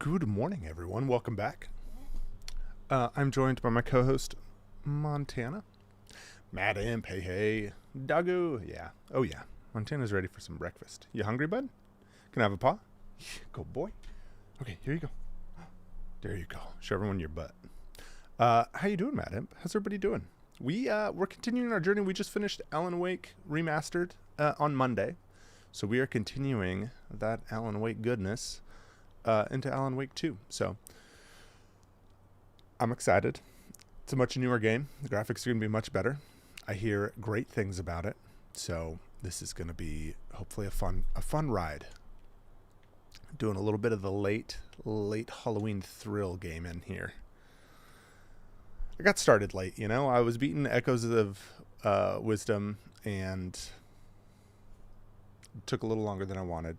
Good morning, everyone. Welcome back. I'm joined by my co-host, Montana. Mad Imp, hey. Doggo, yeah. Oh, yeah. Montana's ready for some breakfast. You hungry, bud? Can I have a paw? Go, boy. Okay, here you go. There you go. Show everyone your butt. How you doing, Mad Imp? How's everybody doing? We're continuing our journey. We just finished Alan Wake Remastered on Monday. So we are continuing that Alan Wake goodness into Alan Wake 2. So I'm excited. It's a much newer game. The graphics are going to be much better. I hear great things about it. So this is going to be hopefully a fun ride. Doing a little bit of the late Halloween thrill game in here. I got started late, you know. I was beating Echoes of Wisdom and it took a little longer than I wanted.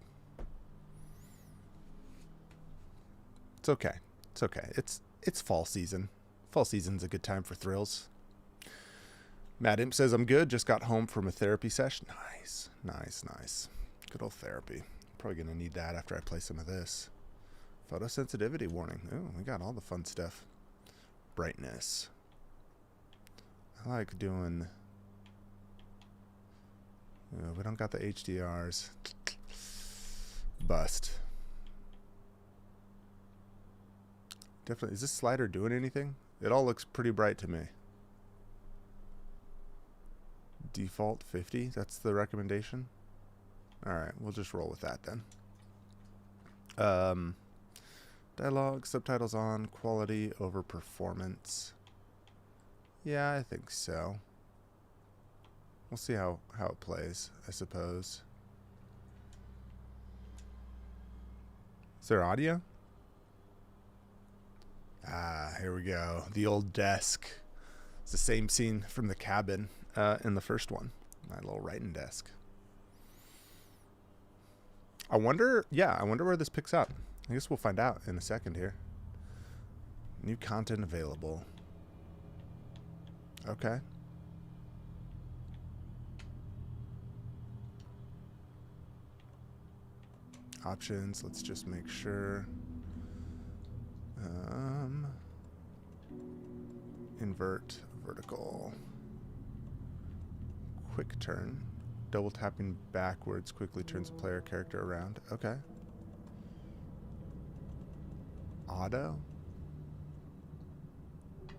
It's okay. It's okay. It's fall season. Fall season's a good time for thrills. Mad Imp says I'm good. Just got home from a therapy session. Nice. Good old therapy. Probably gonna need that after I play some of this. Photosensitivity warning. Oh, we got all the fun stuff. Brightness. I like doing. We don't got the HDRs. Bust. Definitely. Is this slider doing anything? It all looks pretty bright to me. Default 50. That's the recommendation. Alright, we'll just roll with that then. Dialogue, subtitles on, quality over performance. Yeah, I think so. We'll see how it plays, I suppose. Is there audio? Ah, here we go. The old desk. It's the same scene from the cabin in the first one. My little writing desk. I wonder where this picks up. I guess we'll find out in a second here. New content available. Okay. Options, let's just make sure. Invert, vertical. Quick turn. Double tapping backwards quickly turns the player character around. Okay. Auto.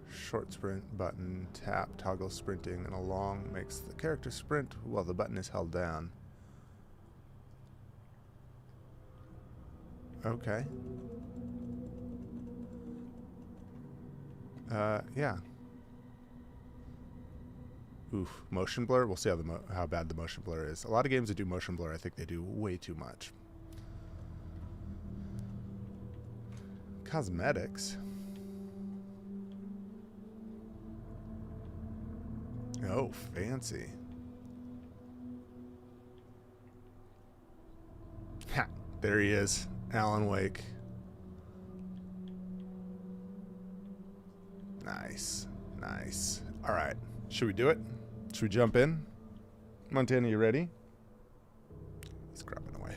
Short sprint button. Tap, toggle sprinting, and along makes the character sprint while the button is held down. Okay. Yeah. Oof, motion blur. We'll see how bad the motion blur is. A lot of games that do motion blur, I think they do way too much. Cosmetics. Oh, fancy. Ha! There he is, Alan Wake. Nice. All right, should we do it? Should we jump in? Montana, you ready? He's grabbing away.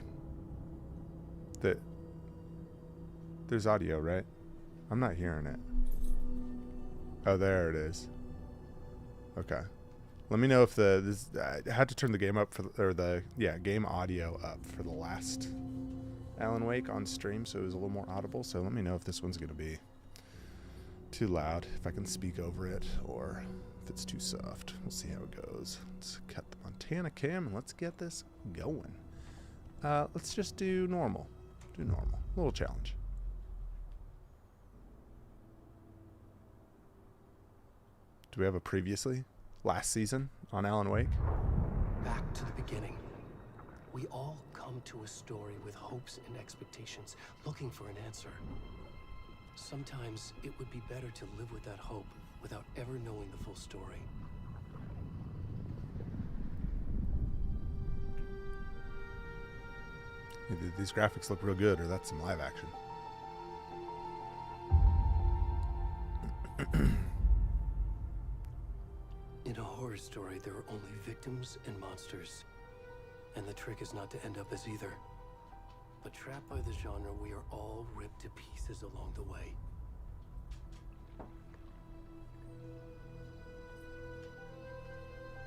There's audio, right? I'm not hearing it. Oh, there it is. Okay. Let me know if I had to turn the game up game audio up for the last Alan Wake on stream, so it was a little more audible. So let me know if this one's gonna be too loud, if I can speak over it, or if it's too soft. We'll see how it goes. Let's cut the Montana cam and let's get this going. Let's just do normal. Little challenge. Do we have a previously? Last season on Alan Wake? Back to the beginning. We all come to a story with hopes and expectations, looking for an answer. Sometimes it would be better to live with that hope without ever knowing the full story. Either these graphics look real good or that's some live action. In a horror story, there are only victims and monsters. And the trick is not to end up as either. But trapped by the genre, we are all ripped to pieces pieces along the way.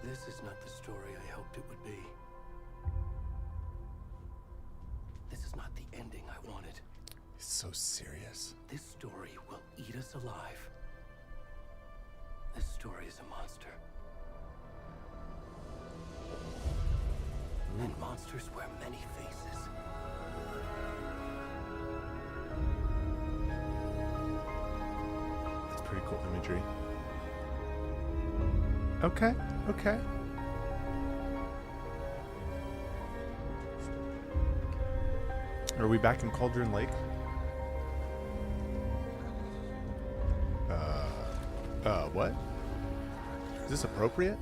This is not the story I hoped it would be. This is not the ending I wanted. He's so serious. This story will eat us alive. This story is a monster. And monsters wear many faces. That's pretty cool imagery. Okay, okay. Are we back in Cauldron Lake? What? Is this appropriate?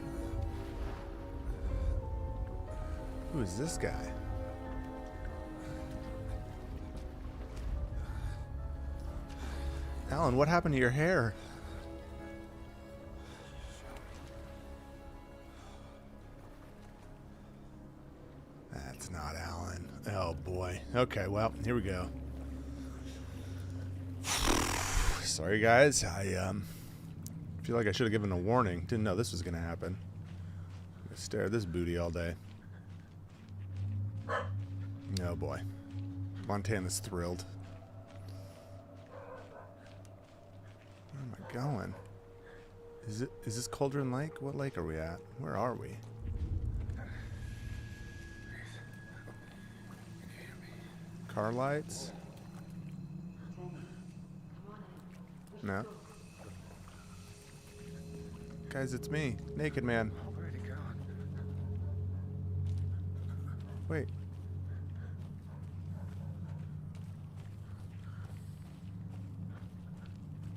Who is this guy? Alan, what happened to your hair? That's not Alan. Oh boy. Okay, well, here we go. Sorry guys, I feel like I should have given a warning. Didn't know this was gonna happen. I'm gonna stare at this booty all day. Oh boy. Montana's thrilled. Where am I going? Is this Cauldron Lake? What lake are we at? Where are we? Car lights? No. Guys, it's me, Naked Man. Wait.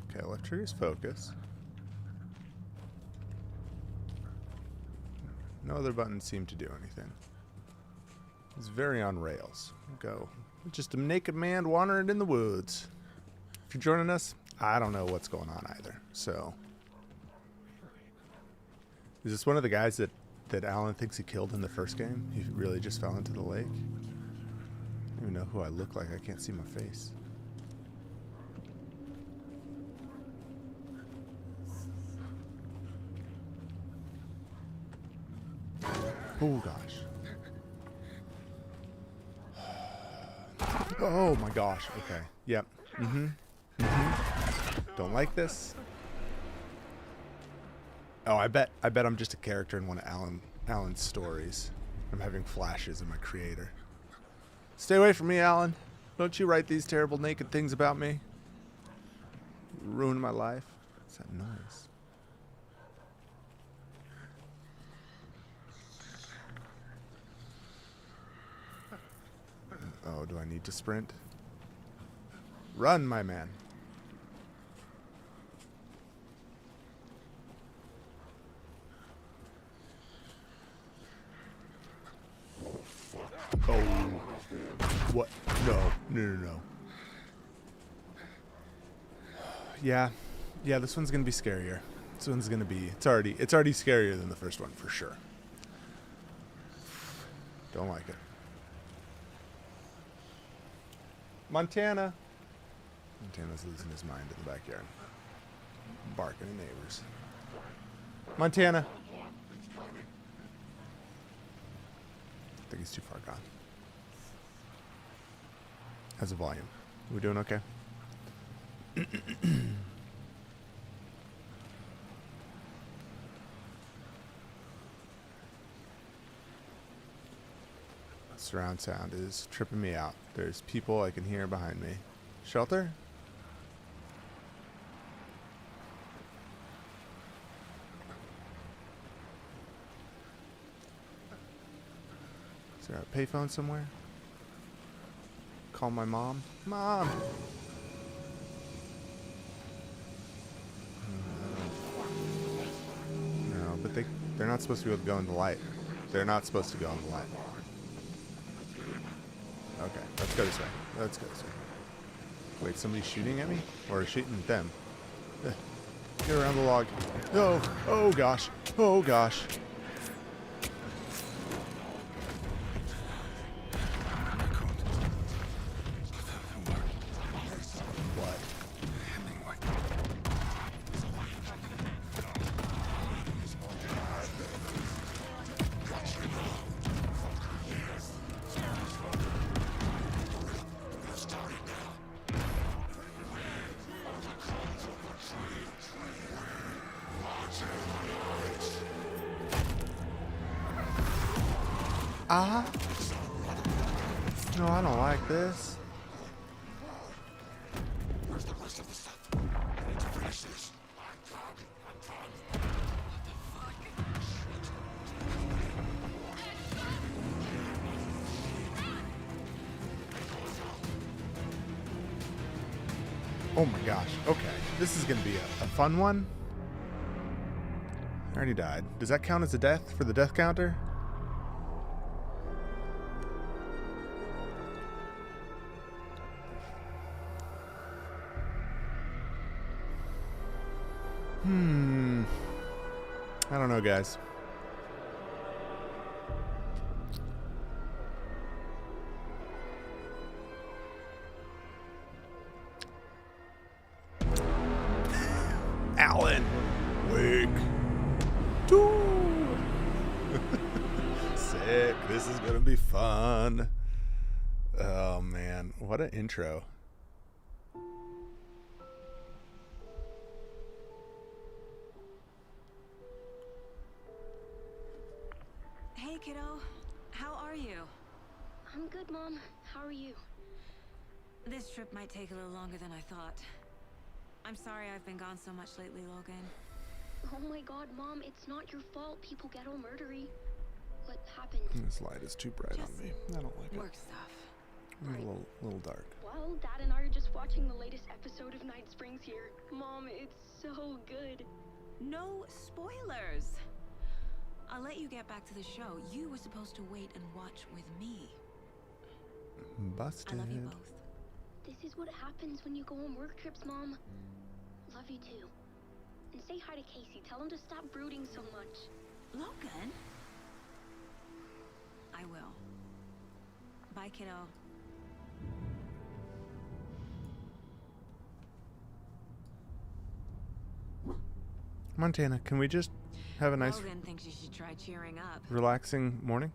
Okay, left trigger's focus. No other buttons seem to do anything. It's very on rails. Go. Just a naked man wandering in the woods. If you're joining us, I don't know what's going on either. So, is this one of the guys that Alan thinks he killed in the first game? He really just fell into the lake? I don't even know who I look like. I can't see my face. Oh gosh. Oh my gosh. Okay. Yep. Don't like this. Oh, I bet I'm just a character in one of Alan's stories. I'm having flashes of my creator. Stay away from me, Alan. Don't you write these terrible naked things about me. You ruined my life. What's that noise? Oh, do I need to sprint? Run, my man. Oh. What? No. Yeah, this one's gonna be scarier. This one's gonna be, it's already scarier than the first one, for sure. Don't like it. Montana's losing his mind in the backyard. Barking at neighbors. Montana. I think he's too far gone. How's the volume? We doing okay? Surround sound is tripping me out. There's people I can hear behind me. Shelter? Is there a payphone somewhere? Call my mom? Mom! No, but they're not supposed to be able to go in the light. They're not supposed to go in the light. Okay, let's go this way. Wait, somebody's shooting at me? Or shooting at them? Get around the log. No! Oh gosh! Oh gosh! What? Ah. No, I don't like this. Where's the rest of the stuff? I need to finish this. I'm done. Oh my gosh. Okay. This is going to be a fun one. I already died. Does that count as a death for the death counter? I don't know, guys. Alan, wake. Sick. This is gonna be fun. Oh man, what an intro. Hey, kiddo. How are you? I'm good, Mom. How are you? This trip might take a little longer than I thought. I'm sorry I've been gone so much lately, Logan. Oh my god, Mom, it's not your fault people get all murdery. What happened? This light is too bright on Just me. I don't like work it. stuff. It's a little dark. Well, Dad and I are just watching the latest episode of Night Springs here. Mom, it's so good. No spoilers! I'll let you get back to the show. You were supposed to wait and watch with me. Busted. I love you both. This is what happens when you go on work trips, Mom. Love you too. And say hi to Casey. Tell him to stop brooding so much. Logan? I will. Bye, kiddo. Montana, can we just have a nice, Logan thinks you should try cheering up. relaxing morning?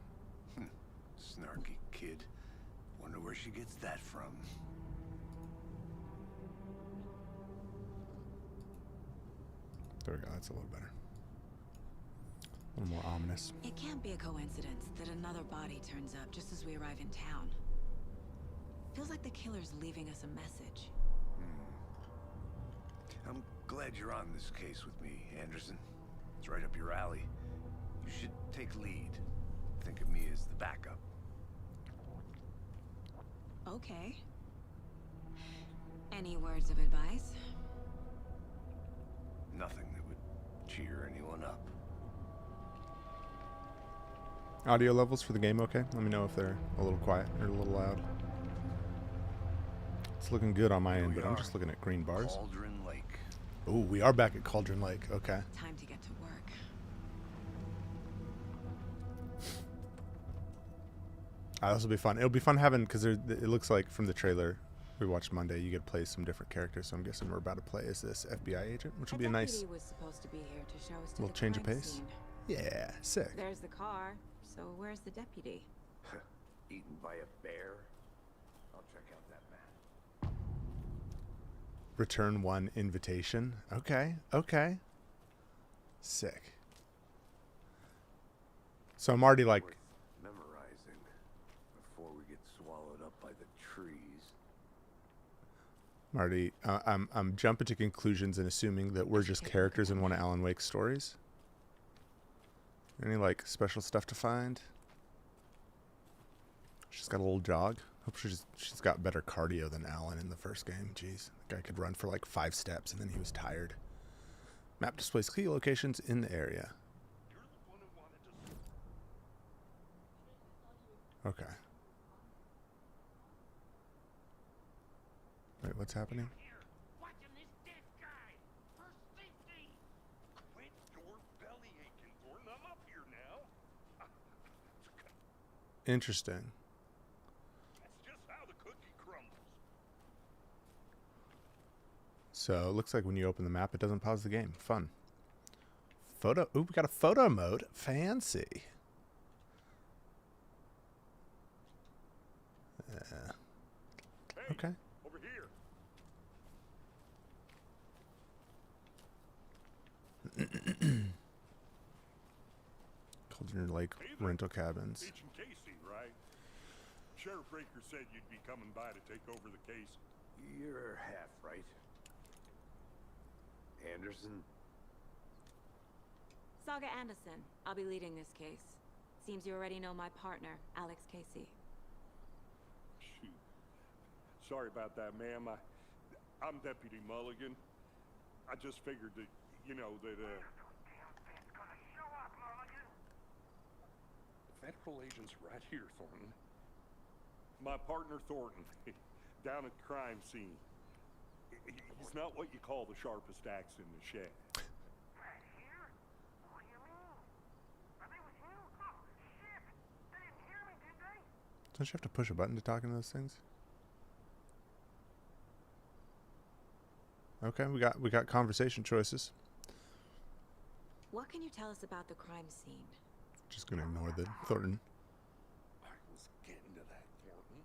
Snarky kid. Wonder where she gets that from. There we go. That's a little better. A little more ominous. It can't be a coincidence that another body turns up just as we arrive in town. Feels like the killer's leaving us a message. I'm glad you're on this case with me, Anderson. It's right up your alley. You should take lead. Think of me as the backup. Okay. Any words of advice? Nothing that would cheer anyone up. Audio levels for the game okay? Let me know if they're a little quiet or a little loud. It's looking good on my end, but I'm just looking at green bars. Cauldron Lake. Ooh, we are back at Cauldron Lake. Okay. Time to get to work. This will be fun. It'll be fun having, because it looks like from the trailer we watched Monday, you get to play some different characters. So I'm guessing we're about to play as this FBI agent, which will be a nice was supposed to be here to show us to little the change of crime pace. scene. Yeah, sick. There's the car. So where's the deputy? Eaten by a bear. I'll check out that map. Return one invitation. Okay, okay. Sick. So I'm already like, Worth memorizing before we get swallowed up by the trees. I'm jumping to conclusions and assuming that we're just characters in one of Alan Wake's stories. Any like special stuff to find? She's got a little jog. Hope she's got better cardio than Alan in the first game. Jeez, the guy could run for like 5 steps and then he was tired. Map displays key locations in the area. Okay. Wait, what's happening? Watching this dead guy for safety. Quit your belly aching for him. I'm up here now. Interesting. That's just how the cookie crumbles. So it looks like when you open the map, it doesn't pause the game. Fun. Photo. Ooh, we got a photo mode. Fancy. Hey, Okay. over here. Cauldron Lake Hey there. rental cabins. Agent Casey. Sheriff Breaker said you'd be coming by to take over the case. You're half right. Anderson? Saga Anderson. I'll be leading this case. Seems you already know my partner, Alex Casey. Shoot. Sorry about that, ma'am. I'm Deputy Mulligan. I just figured that, you know, that, Federal agents right here, Thornton. My partner, Thornton, down at the crime scene. He's not what you call the sharpest axe in the shed. Right here? What do you mean? Are they with you? Oh, shit! They didn't hear me, did they? Don't you have to push a button to talk into those things? Okay, we got conversation choices. What can you tell us about the crime scene? Just gonna ignore the Thornton. I was getting to that, Thornton.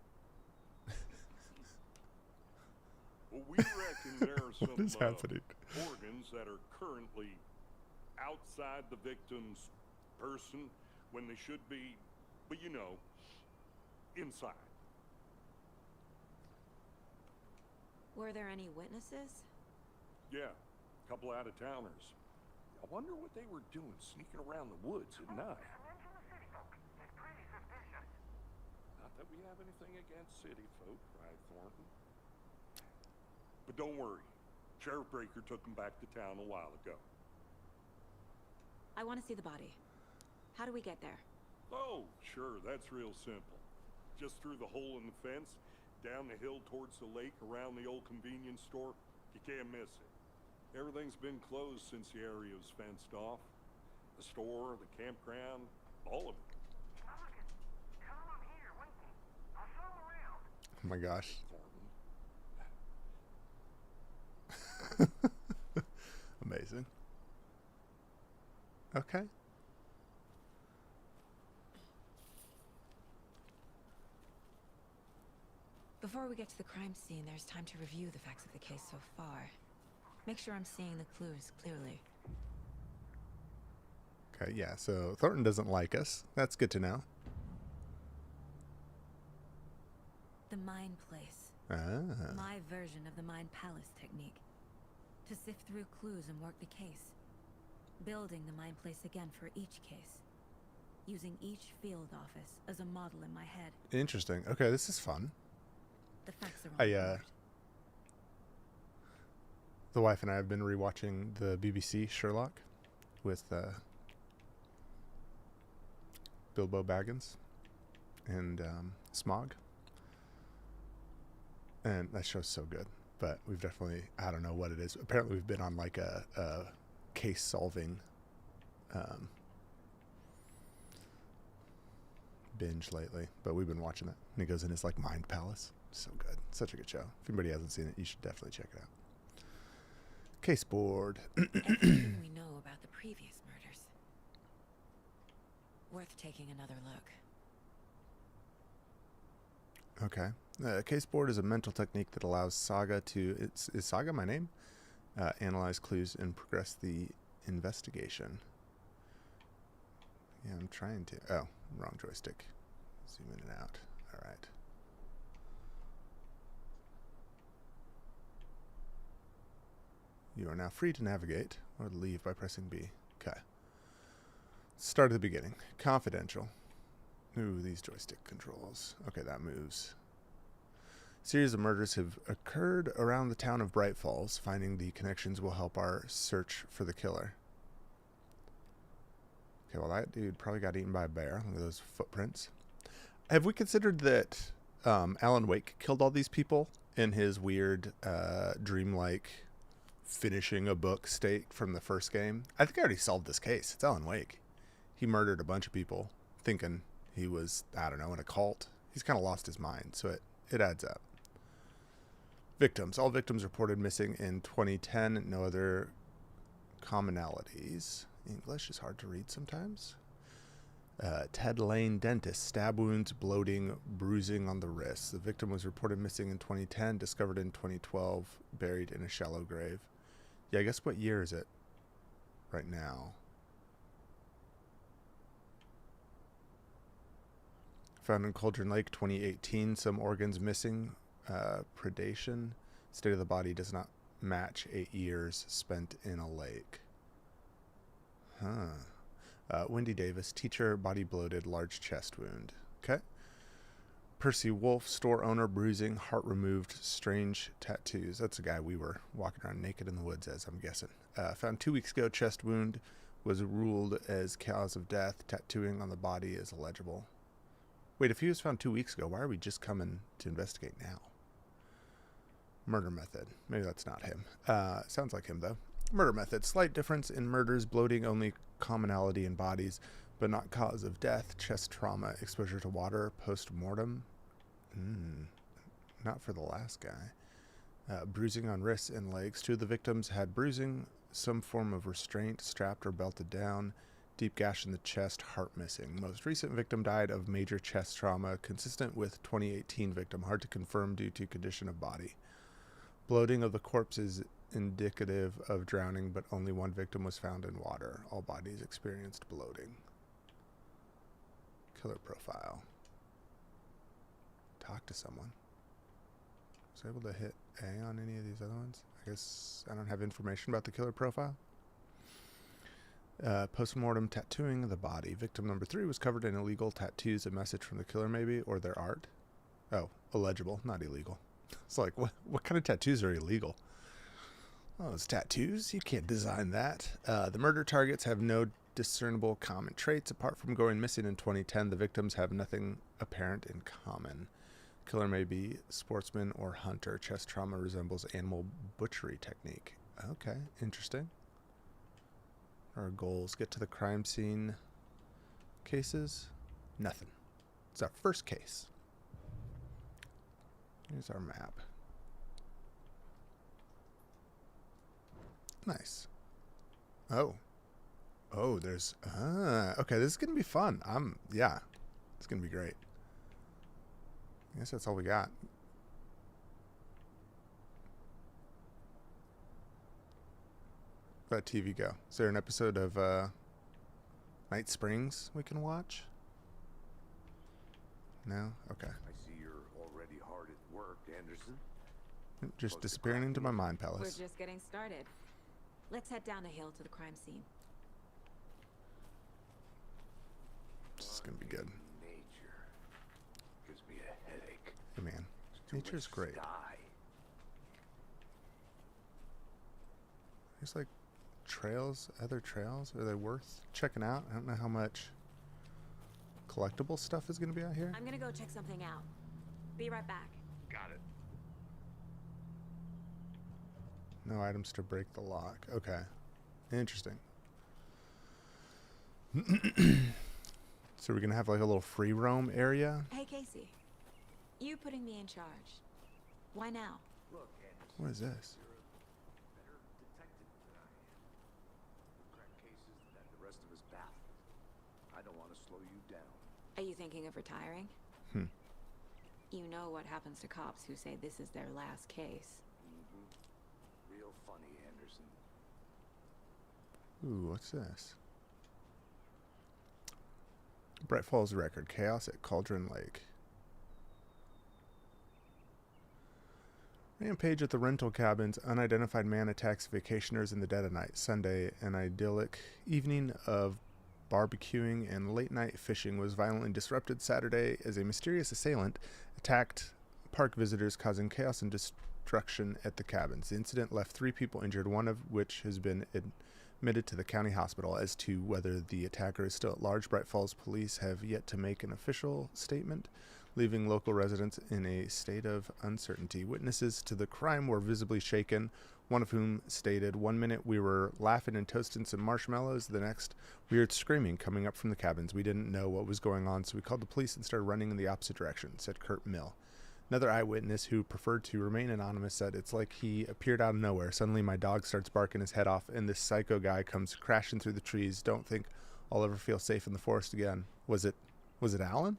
Well, we reckon there are some What is happening? organs that are currently outside the victim's person when they should be, but you know, inside. Were there any witnesses? Yeah, a couple out-of-towners. I wonder what they were doing sneaking around the woods at night. Mention the city folk. It's pretty suspicious. Not that we have anything against city folk, right, Thornton? But don't worry. Sheriff Breaker took them back to town a while ago. I want to see the body. How do we get there? Oh, sure, that's real simple. Just through the hole in the fence, down the hill towards the lake, around the old convenience store. You can't miss it. Everything's been closed since the area was fenced off. The store, the campground, all of it. Mulligan, tell them I'm here waiting. I'll show them around. Oh my gosh. Thornton. Amazing. Okay. Before we get to the crime scene, there's time to review the facts of the case so far. Make sure I'm seeing the clues clearly. Okay, yeah, so Thornton doesn't like us. That's good to know. The Mind Place. Ah. My version of the Mind Palace technique. To sift through clues and work the case. Building the Mind Place again for each case. Using each field office as a model in my head. Interesting. Okay, this is fun. The facts are on board. The wife and I have been rewatching the BBC Sherlock with Bilbo Baggins and Smog. And that show's so good. But we've definitely, I don't know what it is. Apparently we've been on like a case solving binge lately. But we've been watching it. And he goes in his like mind palace. So good. Such a good show. If anybody hasn't seen it, you should definitely check it out. Case board. Everything we know about the previous murders. Worth taking another look. Okay. Case board is a mental technique that allows Saga to... Is Saga my name? Analyze clues and progress the investigation. Yeah, I'm trying to... Oh, wrong joystick. Zoom in and out. All right. You are now free to navigate or leave by pressing B. Okay. Start at the beginning. Confidential. Ooh, these joystick controls. Okay, that moves. Series of murders have occurred around the town of Bright Falls. Finding the connections will help our search for the killer. Okay, well, that dude probably got eaten by a bear. Look at those footprints. Have we considered that Alan Wake killed all these people in his weird, dreamlike finishing a book state from the first game? I think I already solved this case. It's Alan Wake. He murdered a bunch of people thinking he was, I don't know, in a cult. He's kind of lost his mind, so it adds up. Victims. All victims reported missing in 2010. No other commonalities. English is hard to read sometimes. Ted Lane, dentist. Stab wounds, bloating, bruising on the wrists. The victim was reported missing in 2010, discovered in 2012, buried in a shallow grave. Yeah, I guess what year is it right now? Found in Cauldron Lake, 2018. Some organs missing. Predation. State of the body does not match 8 years spent in a lake. Wendy Davis, teacher, body bloated, large chest wound. Okay. Percy Wolf, store owner, bruising, heart removed, strange tattoos. That's a guy we were walking around naked in the woods as, I'm guessing. Found 2 weeks ago, chest wound, was ruled as cause of death. Tattooing on the body is illegible. Wait, if he was found 2 weeks ago, why are we just coming to investigate now? Murder method. Maybe that's not him. Sounds like him, though. Murder method. Slight difference in murders. Bloating, only commonality in bodies, but not cause of death. Chest trauma. Exposure to water. Post-mortem. Not for the last guy. Bruising on wrists and legs. 2 of the victims had bruising. Some form of restraint. Strapped or belted down. Deep gash in the chest. Heart missing. Most recent victim died of major chest trauma. Consistent with 2018 victim. Hard to confirm due to condition of body. Bloating of the corpse is indicative of drowning, but only 1 victim was found in water. All bodies experienced bloating. Killer profile. Talk to someone. Was I able to hit A on any of these other ones? I guess I don't have information about the killer profile. Post-mortem tattooing of the body. Victim number 3 was covered in illegal tattoos. A message from the killer, maybe, or their art. Oh, illegible, not illegal. It's like, what kind of tattoos are illegal? Oh, it's tattoos? You can't design that. The murder targets have no discernible common traits. Apart from going missing in 2010, the victims have nothing apparent in common. Killer may be sportsman or hunter. Chest trauma resembles animal butchery technique. Okay, interesting. Our goals. Get to the crime scene. Cases? Nothing. It's our first case. Here's our map. Nice. Oh, there's... okay, this is going to be fun. Yeah, it's going to be great. I guess that's all we got. Let TV go. Is there an episode of Night Springs we can watch? No? Okay. I see you're already hard at work, Anderson. Just disappearing into my mind palace. We're just getting started. Let's head down the hill to the crime scene. This is gonna be good. Nature gives me a headache. Hey man, nature's great. There's like trails, other trails. Are they worth checking out? I don't know how much collectible stuff is gonna be out here. I'm gonna go check something out. Be right back. Got it. No items to break the lock. Okay. Interesting. So we're going to have like a little free roam area? Hey, Casey. You putting me in charge. Why now? Look, Anderson, What is this? you're a better detective than I am. You crack cases that the rest of us baffled. I don't want to slow you down. Are you thinking of retiring? You know what happens to cops who say this is their last case. Real funny, Anderson. Ooh, what's this? Bright Falls record. Chaos at Cauldron Lake. Rampage at the rental cabins. Unidentified man attacks vacationers in the dead of night. Sunday, an idyllic evening of barbecuing and late night fishing was violently disrupted Saturday as a mysterious assailant attacked park visitors, causing chaos and destruction at the cabins. The incident left 3 people injured, one of which has been admitted to the county hospital. As to whether the attacker is still at large, Bright Falls police have yet to make an official statement, leaving local residents in a state of uncertainty. Witnesses to the crime were visibly shaken, one of whom stated, "1 minute we were laughing and toasting some marshmallows, the next we heard screaming coming up from the cabins. We didn't know what was going on, so we called the police and started running in the opposite direction," said Kurt Mill. Another eyewitness who preferred to remain anonymous said, "It's like he appeared out of nowhere. Suddenly my dog starts barking his head off and this psycho guy comes crashing through the trees. Don't think I'll ever feel safe in the forest again." Was it Alan?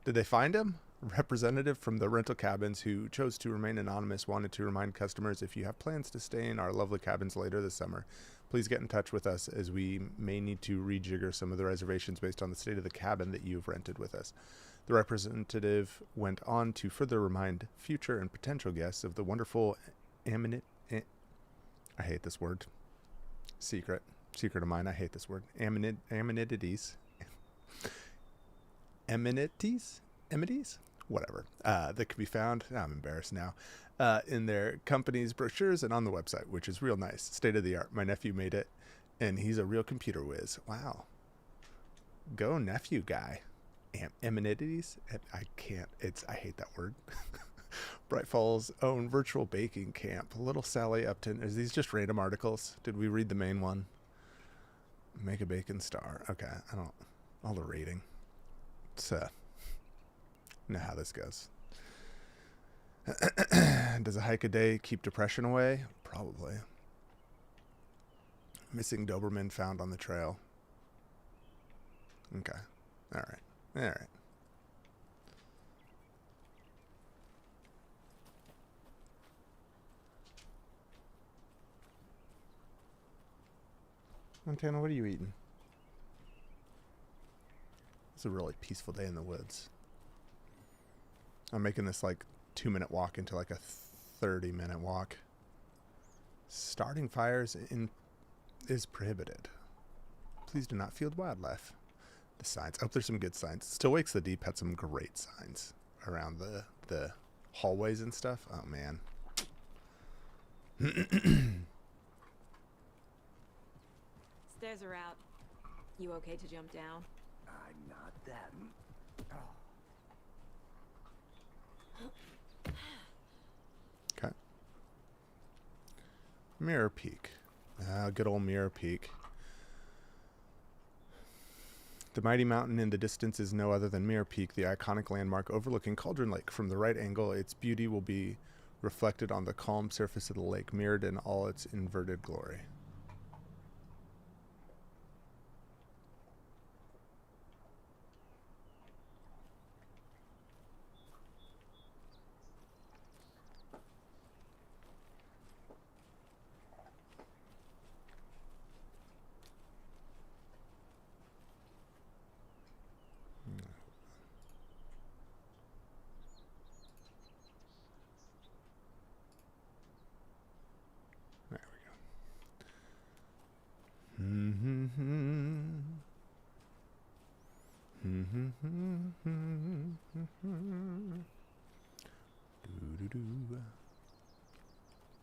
Did they find him? A representative from the rental cabins who chose to remain anonymous wanted to remind customers, if you have plans to stay in our lovely cabins later this summer, please get in touch with us as we may need to rejigger some of the reservations based on the state of the cabin that you've rented with us. The representative went on to further remind future and potential guests of the wonderful I hate this word. Secret of mine. I hate this word. Amenities. Amenities? Whatever. That can be found. I'm embarrassed now. In their company's brochures and on the website, which is real nice. State of the art. My nephew made it, and he's a real computer whiz. Wow. Go nephew guy. Amenities? I can't. I hate that word. Bright Falls' own virtual baking camp. Little Sally Upton. Is these just random articles? Did we read the main one? Make a bacon star. Okay. I don't. All the rating. It's, know how this goes. Does a hike a day keep depression away? Probably. Missing Doberman found on the trail. Okay. All right. Montana, what are you eating? It's a really peaceful day in the woods. I'm making this like 2-minute walk into like a 30-minute walk. Starting fires is prohibited. Please do not field wildlife. The signs. Oh, there's some good signs. Still Wakes the Deep had some great signs around the hallways and stuff. Oh man. Stairs are out. You okay to jump down? I'm not that. Okay. Mirror Peak. Good old Mirror Peak. The mighty mountain in the distance is no other than Mirror Peak, the iconic landmark overlooking Cauldron Lake. From the right angle, its beauty will be reflected on the calm surface of the lake, mirrored in all its inverted glory.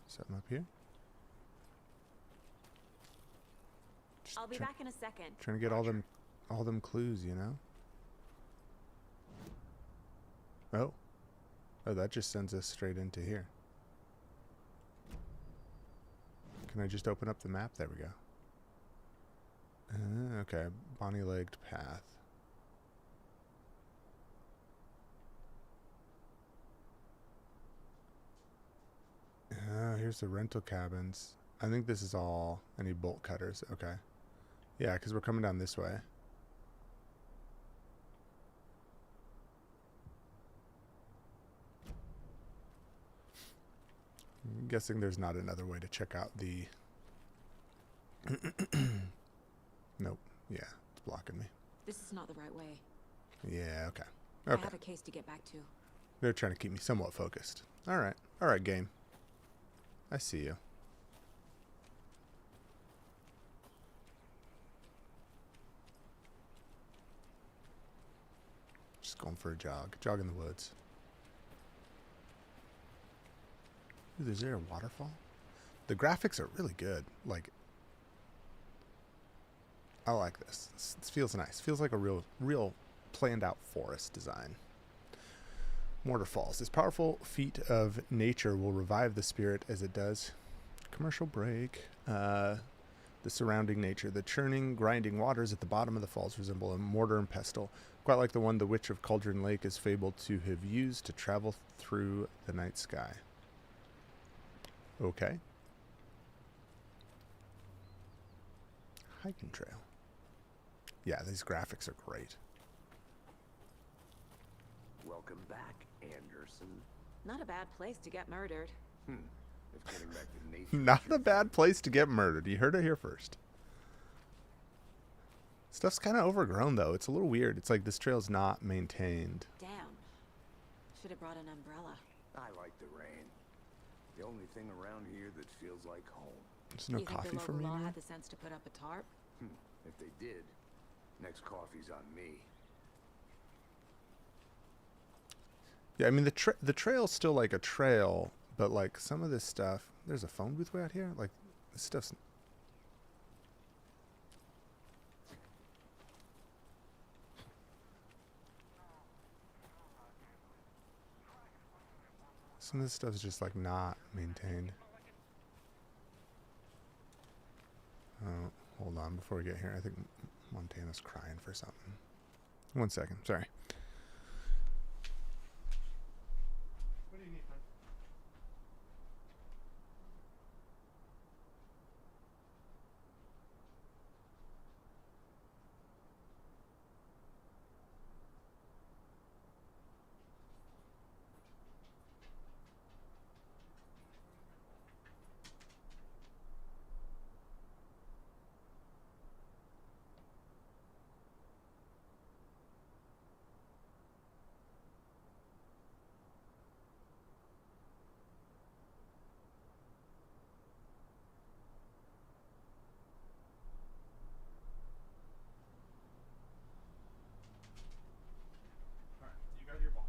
Something up here. I'll be back in a second. Trying to get all them clues, you know. Oh, that just sends us straight into here. Can I just open up the map? There we go. Okay, Bonnie-legged path. Here's the rental cabins. I think this is all. I need bolt cutters. Okay. Yeah, because we're coming down this way. I'm guessing there's not another way to check out the... Nope. Yeah, it's blocking me. This is not the right way. Yeah, okay. I Okay. have a case to get back to. They're trying to keep me somewhat focused. Alright. Alright, game. I see you. Just going for a jog. Jog in the woods. Ooh, is there a waterfall? The graphics are really good. Like, I like this. This feels nice. Feels like a real planned out forest design. Waterfalls. This powerful feat of nature will revive the spirit as it does. Commercial break. The surrounding nature. The churning, grinding waters at the bottom of the falls resemble a mortar and pestle, quite like the one the Witch of Cauldron Lake is fabled to have used to travel through the night sky. Okay. Hiking trail. Yeah, these graphics are great. Welcome back, Anderson. Not a bad place to get murdered. If getting back to nature. Not a bad place to get murdered. You heard it here first. Stuff's kind of overgrown, though. It's a little weird. It's like this trail's not maintained. Damn. Should have brought an umbrella. I like the rain. The only thing around here that feels like home. There's no You think coffee the for local me law anymore? had the sense to put up a tarp? If they did, next coffee's on me. Yeah, I mean, the trail's still like a trail, but like some of this stuff... There's a phone booth way out here? Like, this stuff's... Some of this stuff is just like not maintained. Oh, hold on before we get here. I think Montana's crying for something. 1 second, sorry. What do you need, man? You got your ball.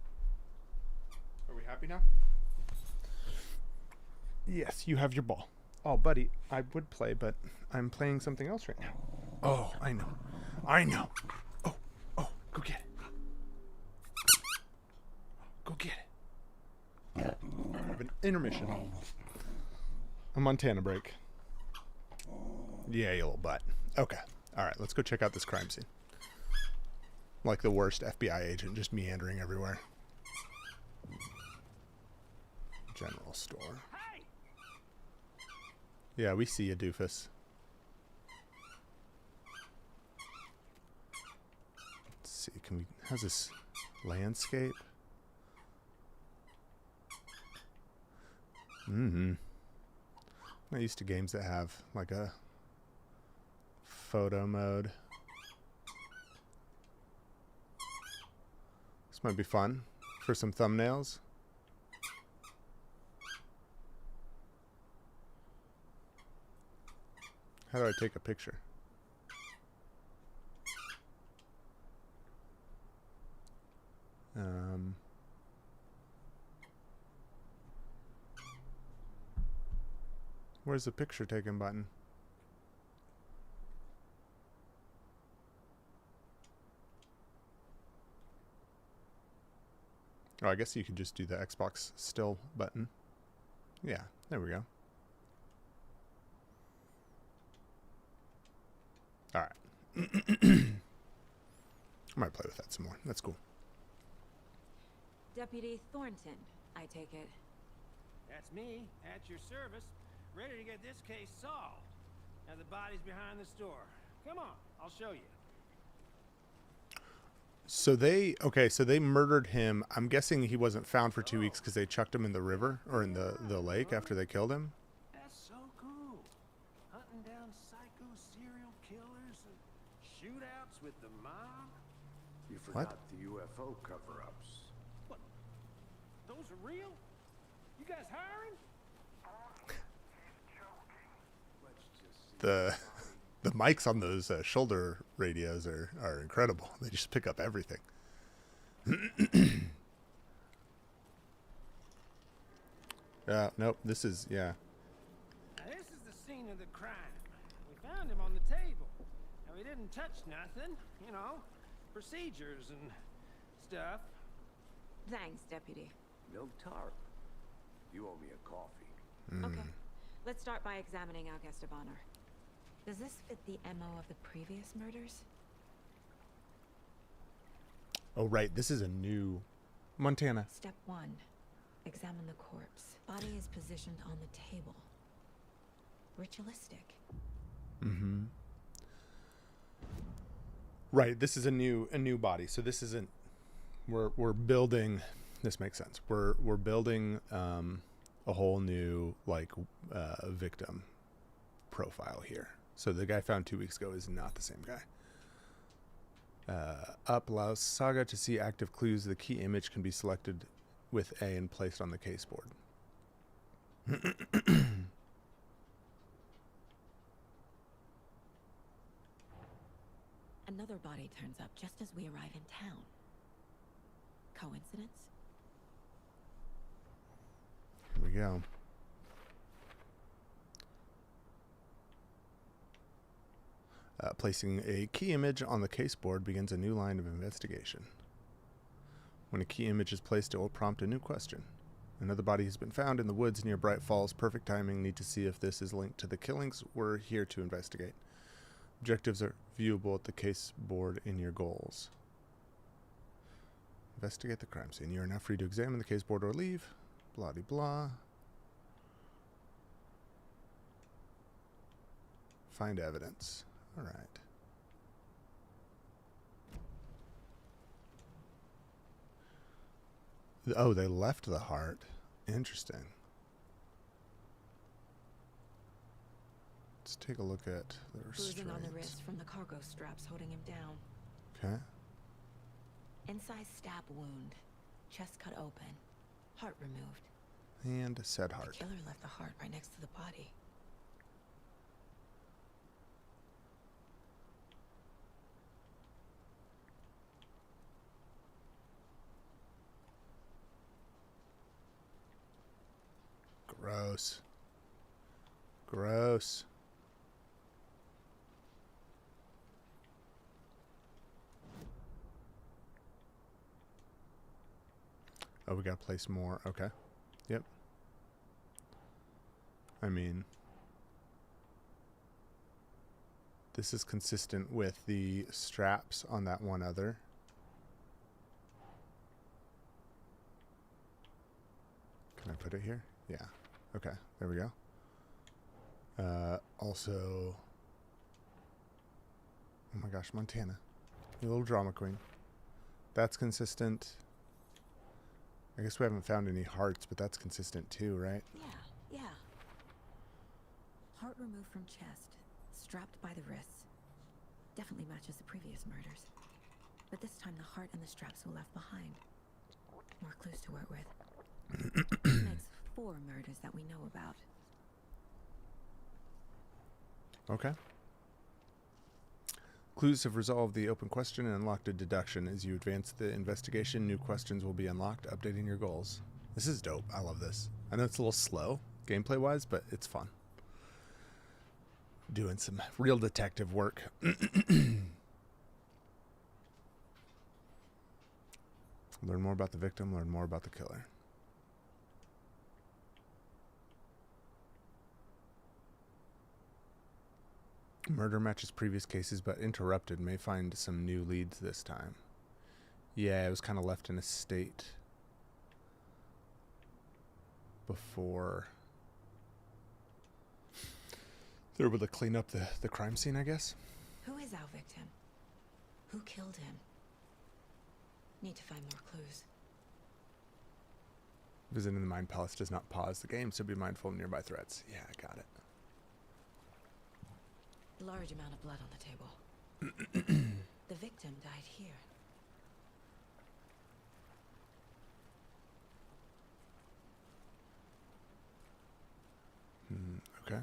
Are we happy now? Yes, you have your ball. Oh, buddy, I would play, but I'm playing something else right now. Oh, I know. I know. Oh, go get it. Go get it. Have an intermission. A Montana break. Yeah, you little butt. Okay. All right, let's go check out this crime scene. Like the worst FBI agent, just meandering everywhere. General store. Yeah, we see you, doofus. Let's see, can we... How's this landscape? I'm not used to games that have, like, a photo mode. This might be fun for some thumbnails. How do I take a picture? Where's the picture taken button? Oh, I guess you could just do the Xbox still button. Yeah, there we go. All right. I might play with that some more. That's cool. Deputy Thornton, I take it. That's me, at your service, ready to get this case solved. Now the body's behind the store. Come on, I'll show you. So they murdered him. I'm guessing he wasn't found for 2 weeks because they chucked him in the river or in the lake after they killed him. That's so cool. Hunting down psycho serial killers and shootouts with the mob. You forgot the UFO cover-ups. What? Those are real? You guys hiring? Let's just see. The mics on those shoulder radios are incredible. They just pick up everything. Nope. This is, yeah. Now this is the scene of the crime. We found him on the table. Now he didn't touch nothing, you know, procedures and stuff. Thanks, Deputy. No tarp. You owe me a coffee. Okay. Let's start by examining Auguste Bonner. Does this fit the MO of the previous murders? Oh, right. This is a new Montana. Step 1. Examine the corpse. Body is positioned on the table. Ritualistic. Right. This is a new body. So this isn't. We're building. This makes sense. We're building a whole new victim profile here. So the guy found 2 weeks ago is not the same guy. Up allows Saga to see active clues. The key image can be selected with A and placed on the case board. Another body turns up just as we arrive in town. Coincidence? Here we go. Placing a key image on the case board begins a new line of investigation. When a key image is placed, it will prompt a new question. Another body has been found in the woods near Bright Falls. Perfect timing. Need to see if this is linked to the killings. We're here to investigate. Objectives are viewable at the case board in your goals. Investigate the crime scene. You are now free to examine the case board or leave. Blah de blah. Find evidence. All right. Oh, they left the heart. Interesting. Let's take a look at the restraints. Bruising on the wrist from the cargo straps holding him down. Okay. Incise stab wound. Chest cut open. Heart removed. And said heart. The killer left the heart right next to the body. Gross. Gross. Oh, we gotta place more. Okay. Yep. I mean, this is consistent with the straps on that one other. Can I put it here? Yeah. Okay, there we go. Also, oh my gosh, Montana, you little drama queen. That's consistent. I guess we haven't found any hearts, but that's consistent too, right? Yeah. Heart removed from chest, strapped by the wrists. Definitely matches the previous murders. But this time the heart and the straps were left behind. More clues to work with. This makes 4 murders that we know about. Okay. Clues have resolved the open question and unlocked a deduction. As you advance the investigation, new questions will be unlocked, updating your goals. This is dope. I love this. I know it's a little slow, gameplay-wise, but it's fun. Doing some real detective work. Learn more about the victim, learn more about the killer. Murder matches previous cases, but interrupted. May find some new leads this time. Yeah, it was kind of left in a state before they're able to clean up the crime scene, I guess. Who is our victim? Who killed him? Need to find more clues. Visiting the Mind Palace does not pause the game, so be mindful of nearby threats. Yeah, I got it. Large amount of blood on the table. The victim died here. Okay.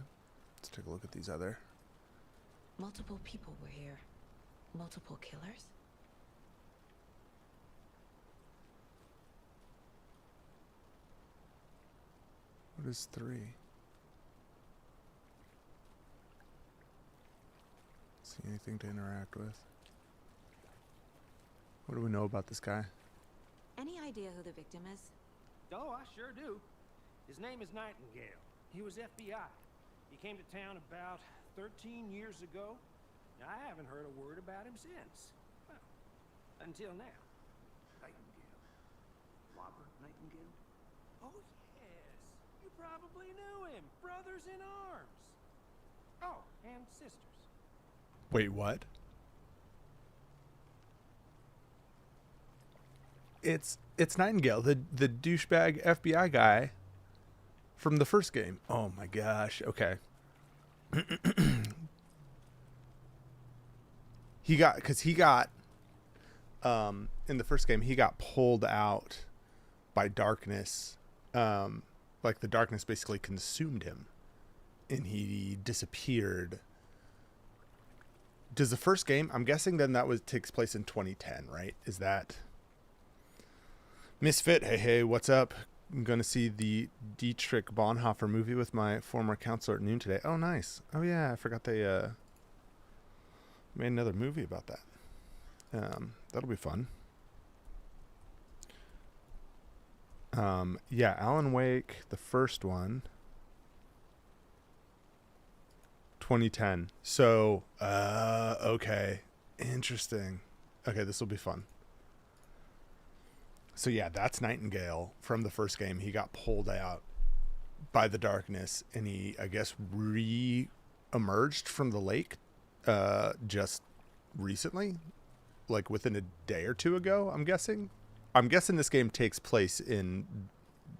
Let's take a look at these other. Multiple people were here. Multiple killers? What is 3? See anything to interact with? What do we know about this guy? Any idea who the victim is? Oh, I sure do. His name is Nightingale. He was FBI. He came to town about 13 years ago. I haven't heard a word about him since. Well, until now. Nightingale. Robert Nightingale? Oh, yes. You probably knew him. Brothers in arms. Oh, and sisters. Wait, what? It's Nightingale, the douchebag FBI guy from the first game. Oh my gosh. Okay. he got in the first game, he got pulled out by darkness. Like the darkness basically consumed him and he disappeared. Does the first game, I'm guessing then that takes place in 2010, right? Is that Misfit? Hey, what's up? I'm going to see the Dietrich Bonhoeffer movie with my former counselor at noon today. Oh, nice. Oh, yeah. I forgot they made another movie about that. That'll be fun. Yeah, Alan Wake, the first one, 2010. So, okay. Interesting. Okay, this will be fun. So yeah, that's Nightingale from the first game. He got pulled out by the darkness and he, I guess, re-emerged from the lake just recently, like within a day or two ago, I'm guessing. I'm guessing this game takes place in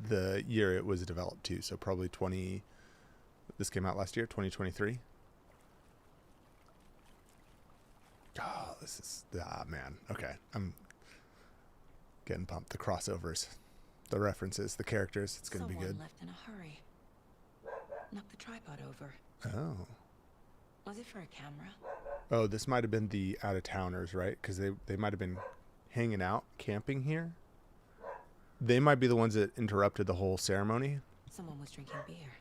the year it was developed too. So probably this came out last year, 2023. Oh, this is, man. Okay. I'm getting pumped. The crossovers, the references, the characters. It's going to be good. Someone left in a hurry. Knocked the tripod over. Oh. Was it for a camera? Oh, this might have been the out-of-towners, right? Because they might have been hanging out, camping here. They might be the ones that interrupted the whole ceremony. Someone was drinking beer.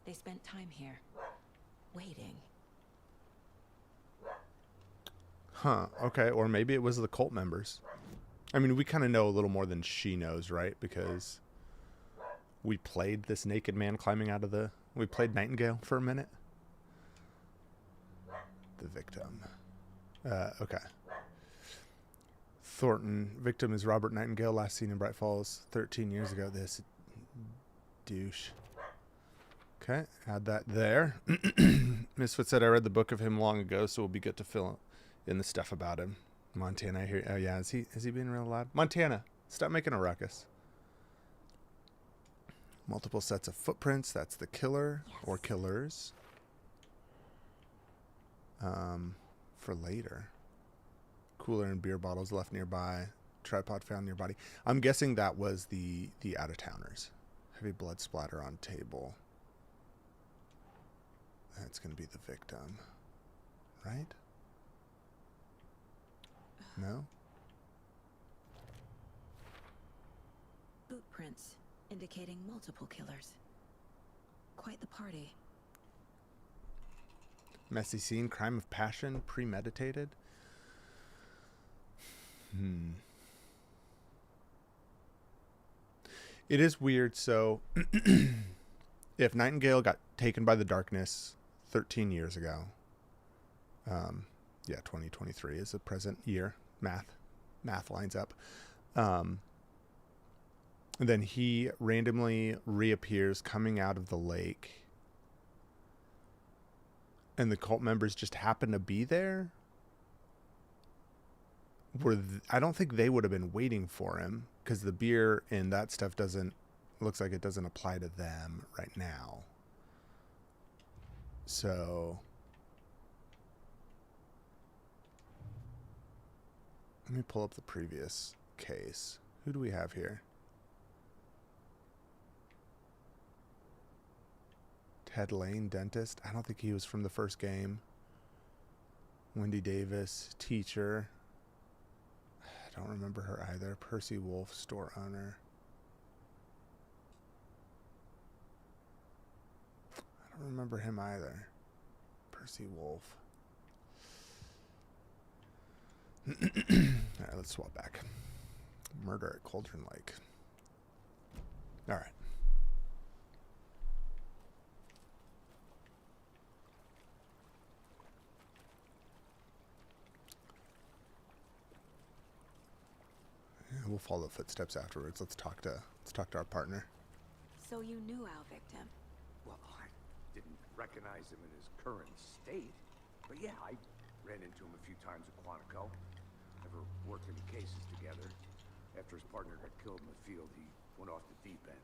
They spent time here, waiting. Huh, okay. Or maybe it was the cult members. I mean, we kind of know a little more than she knows, right? Because we played this naked man climbing out of the... We played Nightingale for a minute. The victim. Okay. Thornton. Victim is Robert Nightingale, last seen in Bright Falls 13 years ago. This douche. Okay, add that there. Misfit said, I read the book of him long ago, so it'll be good to fill in the stuff about him. Montana, I hear. Oh yeah, is he being real loud? Montana, stop making a ruckus. Multiple sets of footprints. That's the killer or killers. For later. Cooler and beer bottles left nearby. Tripod found near body. I'm guessing that was the out-of-towners. Heavy blood splatter on table. That's going to be the victim, right? No? Boot prints indicating multiple killers. Quite the party. Messy scene, crime of passion, premeditated. It is weird. So, if Nightingale got taken by the darkness 13 years ago, yeah, 2023 is the present year. Math lines up. And then he randomly reappears coming out of the lake. And the cult members just happen to be there. I don't think they would have been waiting for him because the beer and that stuff looks like it doesn't apply to them right now. So let me pull up the previous case. Who do we have here? Ted Lane, dentist. I don't think he was from the first game. Wendy Davis, teacher. I don't remember her either. Percy Wolf, store owner. I don't remember him either. Percy Wolf. All right, let's swap back. Murder at Cauldron Lake. All right. We'll follow the footsteps afterwards. Let's talk to our partner. So you knew our victim? Well, I didn't recognize him in his current state. But yeah, I ran into him a few times at Quantico. Never worked any cases together. After his partner got killed in the field, he went off the deep end.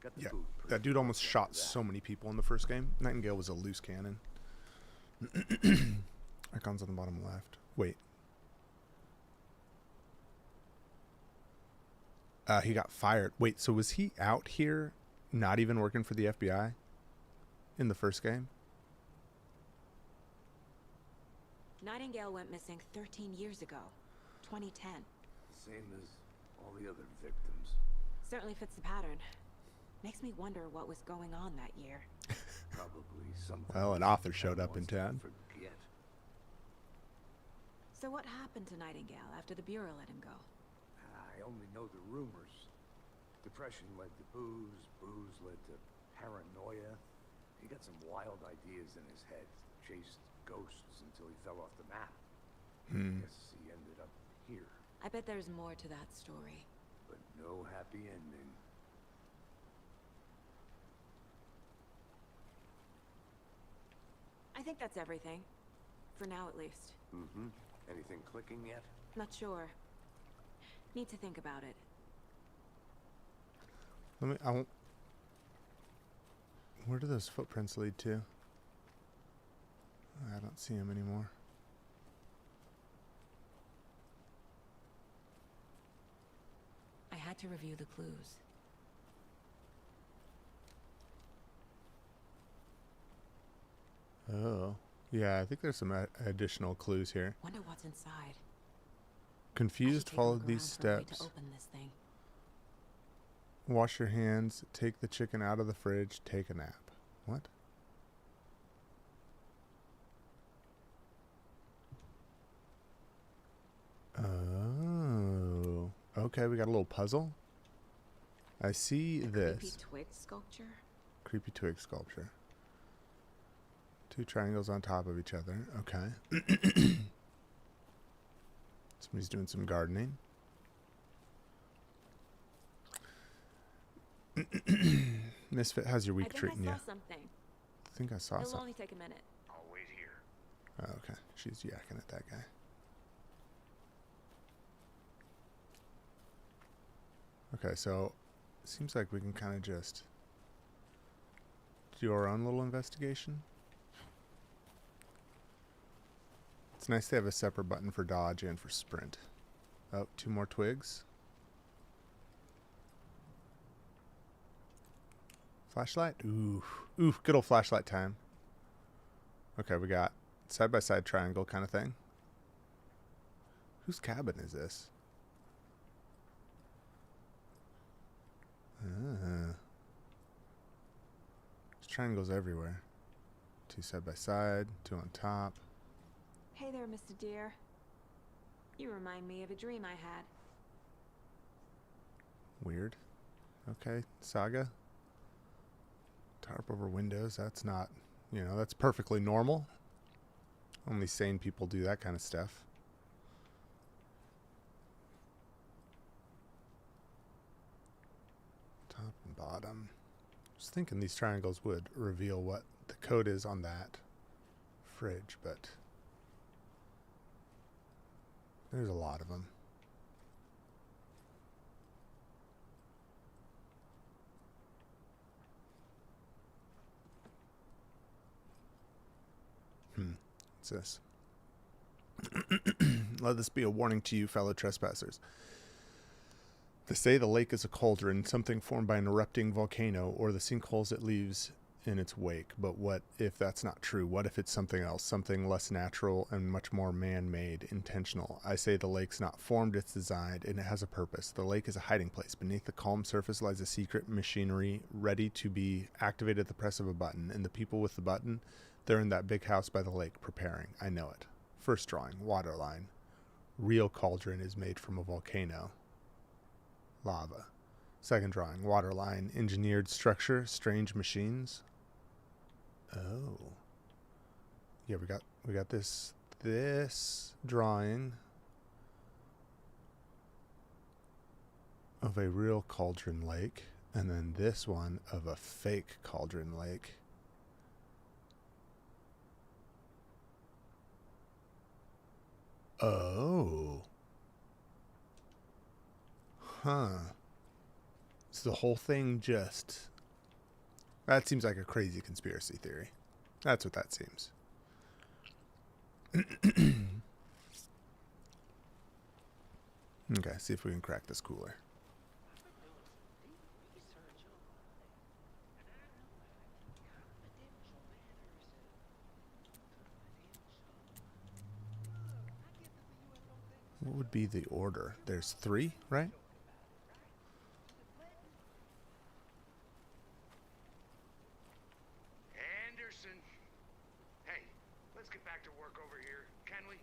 Got the boot. That dude almost shot so many people in the first game. Nightingale was a loose cannon. Icons on the bottom left. Wait. He got fired. Wait, so was he out here not even working for the FBI in the first game? Nightingale went missing 13 years ago, 2010. Same as all the other victims. Certainly fits the pattern. Makes me wonder what was going on that year. Probably something. Well, an author showed up in town. Forget. So what happened to Nightingale after the Bureau let him go? I only know the rumors. Depression led to booze, booze led to paranoia. He got some wild ideas in his head, chased ghosts until he fell off the map. Guess he ended up here, I bet there's more to that story. but no happy ending. I think that's everything. For now, at least. Mm-hmm. Anything clicking yet? Not sure. Need to think about it. Where do those footprints lead to? I don't see them anymore. I had to review the clues. Oh. Yeah, I think there's some additional clues here. Wonder what's inside. I Confused, should take a follow look these around for a way steps. to open this thing. Wash your hands, take the chicken out of the fridge, take a nap. What? Oh. Okay, we got a little puzzle. I see A this. creepy twig sculpture. Creepy twig sculpture. Two triangles on top of each other. Okay. Somebody's doing some gardening. Misfit, how's your week treating you? I saw something. I think I saw It'll something. only take a minute. I'll wait here. Oh, okay. She's yakking at that guy. Okay, so it seems like we can kind of just do our own little investigation. It's nice to have a separate button for dodge and for sprint. Oh, two more twigs. Flashlight? Ooh. Ooh, good old flashlight time. Okay, we got side-by-side triangle kind of thing. Whose cabin is this? There's triangles everywhere. Two side-by-side, two on top. Hey there, Mr. Deer. You remind me of a dream I had. Weird. Okay, Saga. Tarp over windows, that's not, that's perfectly normal. Only sane people do that kind of stuff. Top and bottom. Just thinking these triangles would reveal what the code is on that fridge, but there's a lot of them. What's this? Let this be a warning to you, fellow trespassers. They say the lake is a cauldron, something formed by an erupting volcano, or the sinkholes it leaves in its wake. But what if that's not true? What if it's something else, something less natural and much more man-made, intentional? I say the lake's not formed, it's designed, and it has a purpose. The lake is a hiding place. Beneath the calm surface lies a secret machinery ready to be activated at the press of a button. And the people with the button, they're in that big house by the lake, preparing. I know it. First drawing, waterline. Real cauldron is made from a volcano. Lava. Second drawing, waterline. Engineered structure, strange machines. Oh. Yeah, we got this drawing of a real cauldron lake, and then this one of a fake cauldron lake. Oh. Huh. So the whole thing just... That seems like a crazy conspiracy theory. That's what that seems. Okay, see if we can crack this cooler. What would be the order? There's 3, right? Anderson. Hey, let's get back to work over here, can we?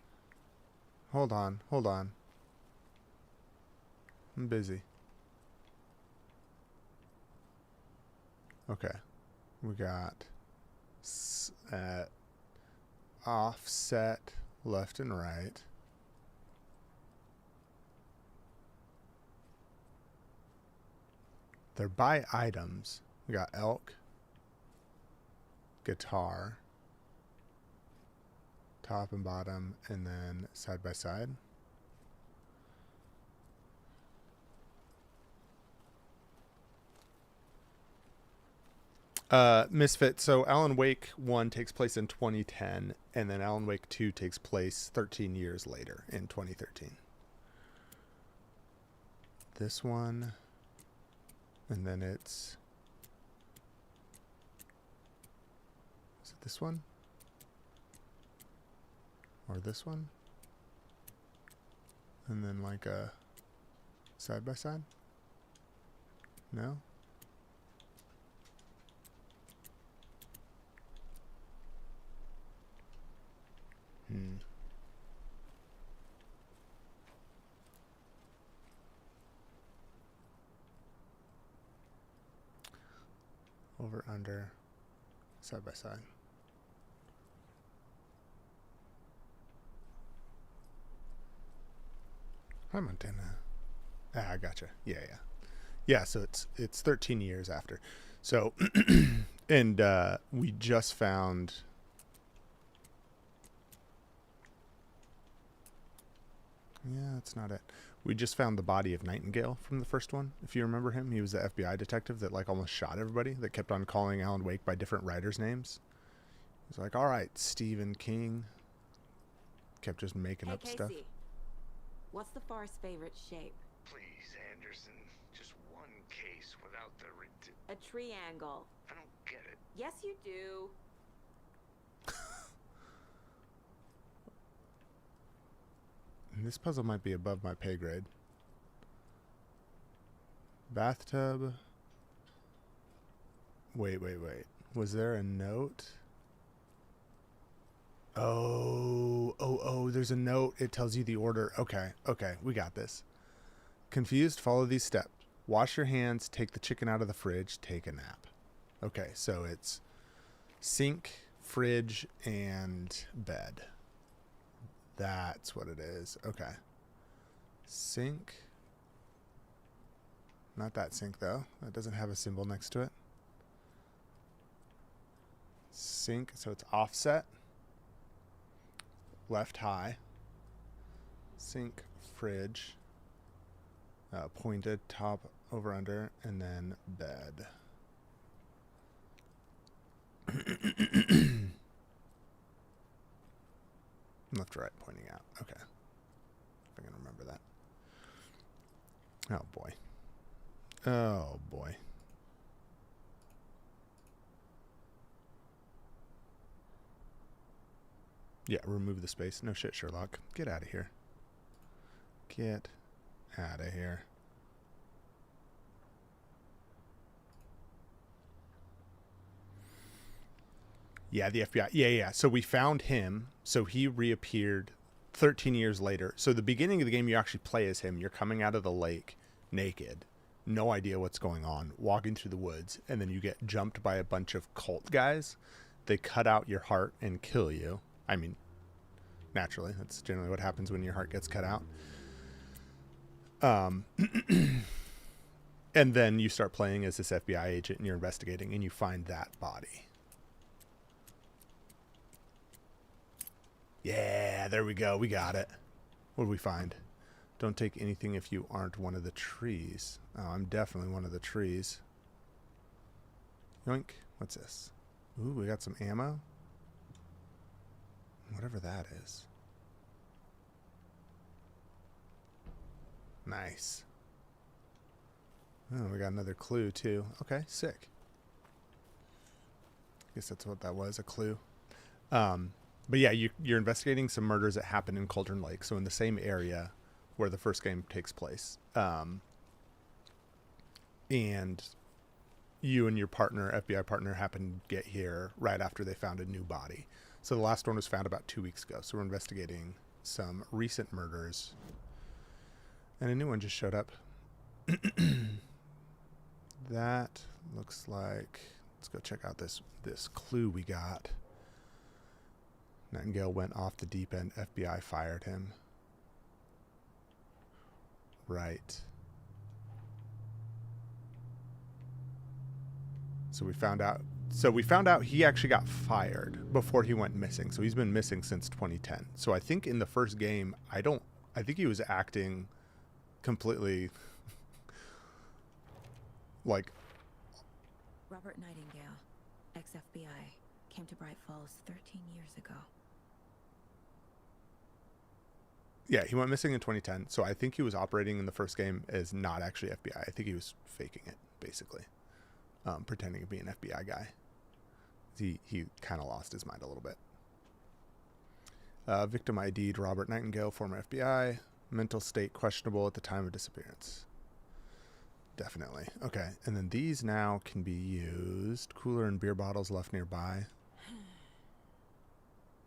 Hold on, hold on. I'm busy. Okay. We got offset left and right. They're by items. We got elk, guitar, top and bottom, and then side by side. Misfit. So Alan Wake 1 takes place in 2010, and then Alan Wake 2 takes place 13 years later in 2013. This one, and then it's... Is it this one? Or this one? And then like a side by side? No? Over, under, side by side. Hi, Montana. Ah, I gotcha. Yeah. Yeah, so it's 13 years after. So, and we just found... Yeah, that's not it. We just found the body of Nightingale from the first one. If you remember him, he was the FBI detective that like almost shot everybody, that kept on calling Alan Wake by different writers' names. He's like, all right, Stephen King. Kept just making up Casey, stuff. What's the far's favorite shape? Please, Anderson. Just one case without the... A triangle. I don't get it. Yes, you do. This puzzle might be above my pay grade. Bathtub. Wait. Was there a note? Oh, there's a note. It tells you the order. Okay, we got this. Confused? Follow these steps. Wash your hands, take the chicken out of the fridge, take a nap. Okay, so it's sink, fridge, and bed. That's what it is. Okay. Sink. Not that sink, though. That doesn't have a symbol next to it. Sink, so it's offset. Left high. Sink, fridge. Pointed, top, over, under, and then bed. Left to right, pointing out. Okay. If I can remember that. Oh, boy. Oh, boy. Yeah, remove the space. No shit, Sherlock. Get out of here. Get out of here. Yeah, the FBI. Yeah. So we found him. So he reappeared 13 years later. So the beginning of the game, you actually play as him. You're coming out of the lake naked. No idea what's going on. Walking through the woods. And then you get jumped by a bunch of cult guys. They cut out your heart and kill you. I mean, naturally. That's generally what happens when your heart gets cut out. And then you start playing as this FBI agent and you're investigating and you find that body. Yeah, there we go. We got it. What do we find? Don't take anything if you aren't one of the trees. Oh, I'm definitely one of the trees. Yoink. What's this? Ooh, we got some ammo. Whatever that is. Nice. Oh, we got another clue, too. Okay, sick. Guess that's what that was, a clue. But yeah, you're investigating some murders that happened in Cauldron Lake. So in the same area where the first game takes place. And you and your partner, FBI partner, happened to get here right after they found a new body. So the last one was found about 2 weeks ago. So we're investigating some recent murders. And a new one just showed up. That looks like... Let's go check out this clue we got. Nightingale went off the deep end. FBI fired him. Right. So we found out he actually got fired before he went missing. So he's been missing since 2010. So I think in the first game, I think he was acting completely like... Robert Nightingale, ex-FBI, came to Bright Falls 13 years ago. Yeah, he went missing in 2010. So I think he was operating in the first game as not actually FBI. I think he was faking it, basically. Pretending to be an FBI guy. He kind of lost his mind a little bit. Victim ID'd Robert Nightingale, former FBI. Mental state questionable at the time of disappearance. Definitely. Okay, and then these now can be used. Cooler and beer bottles left nearby.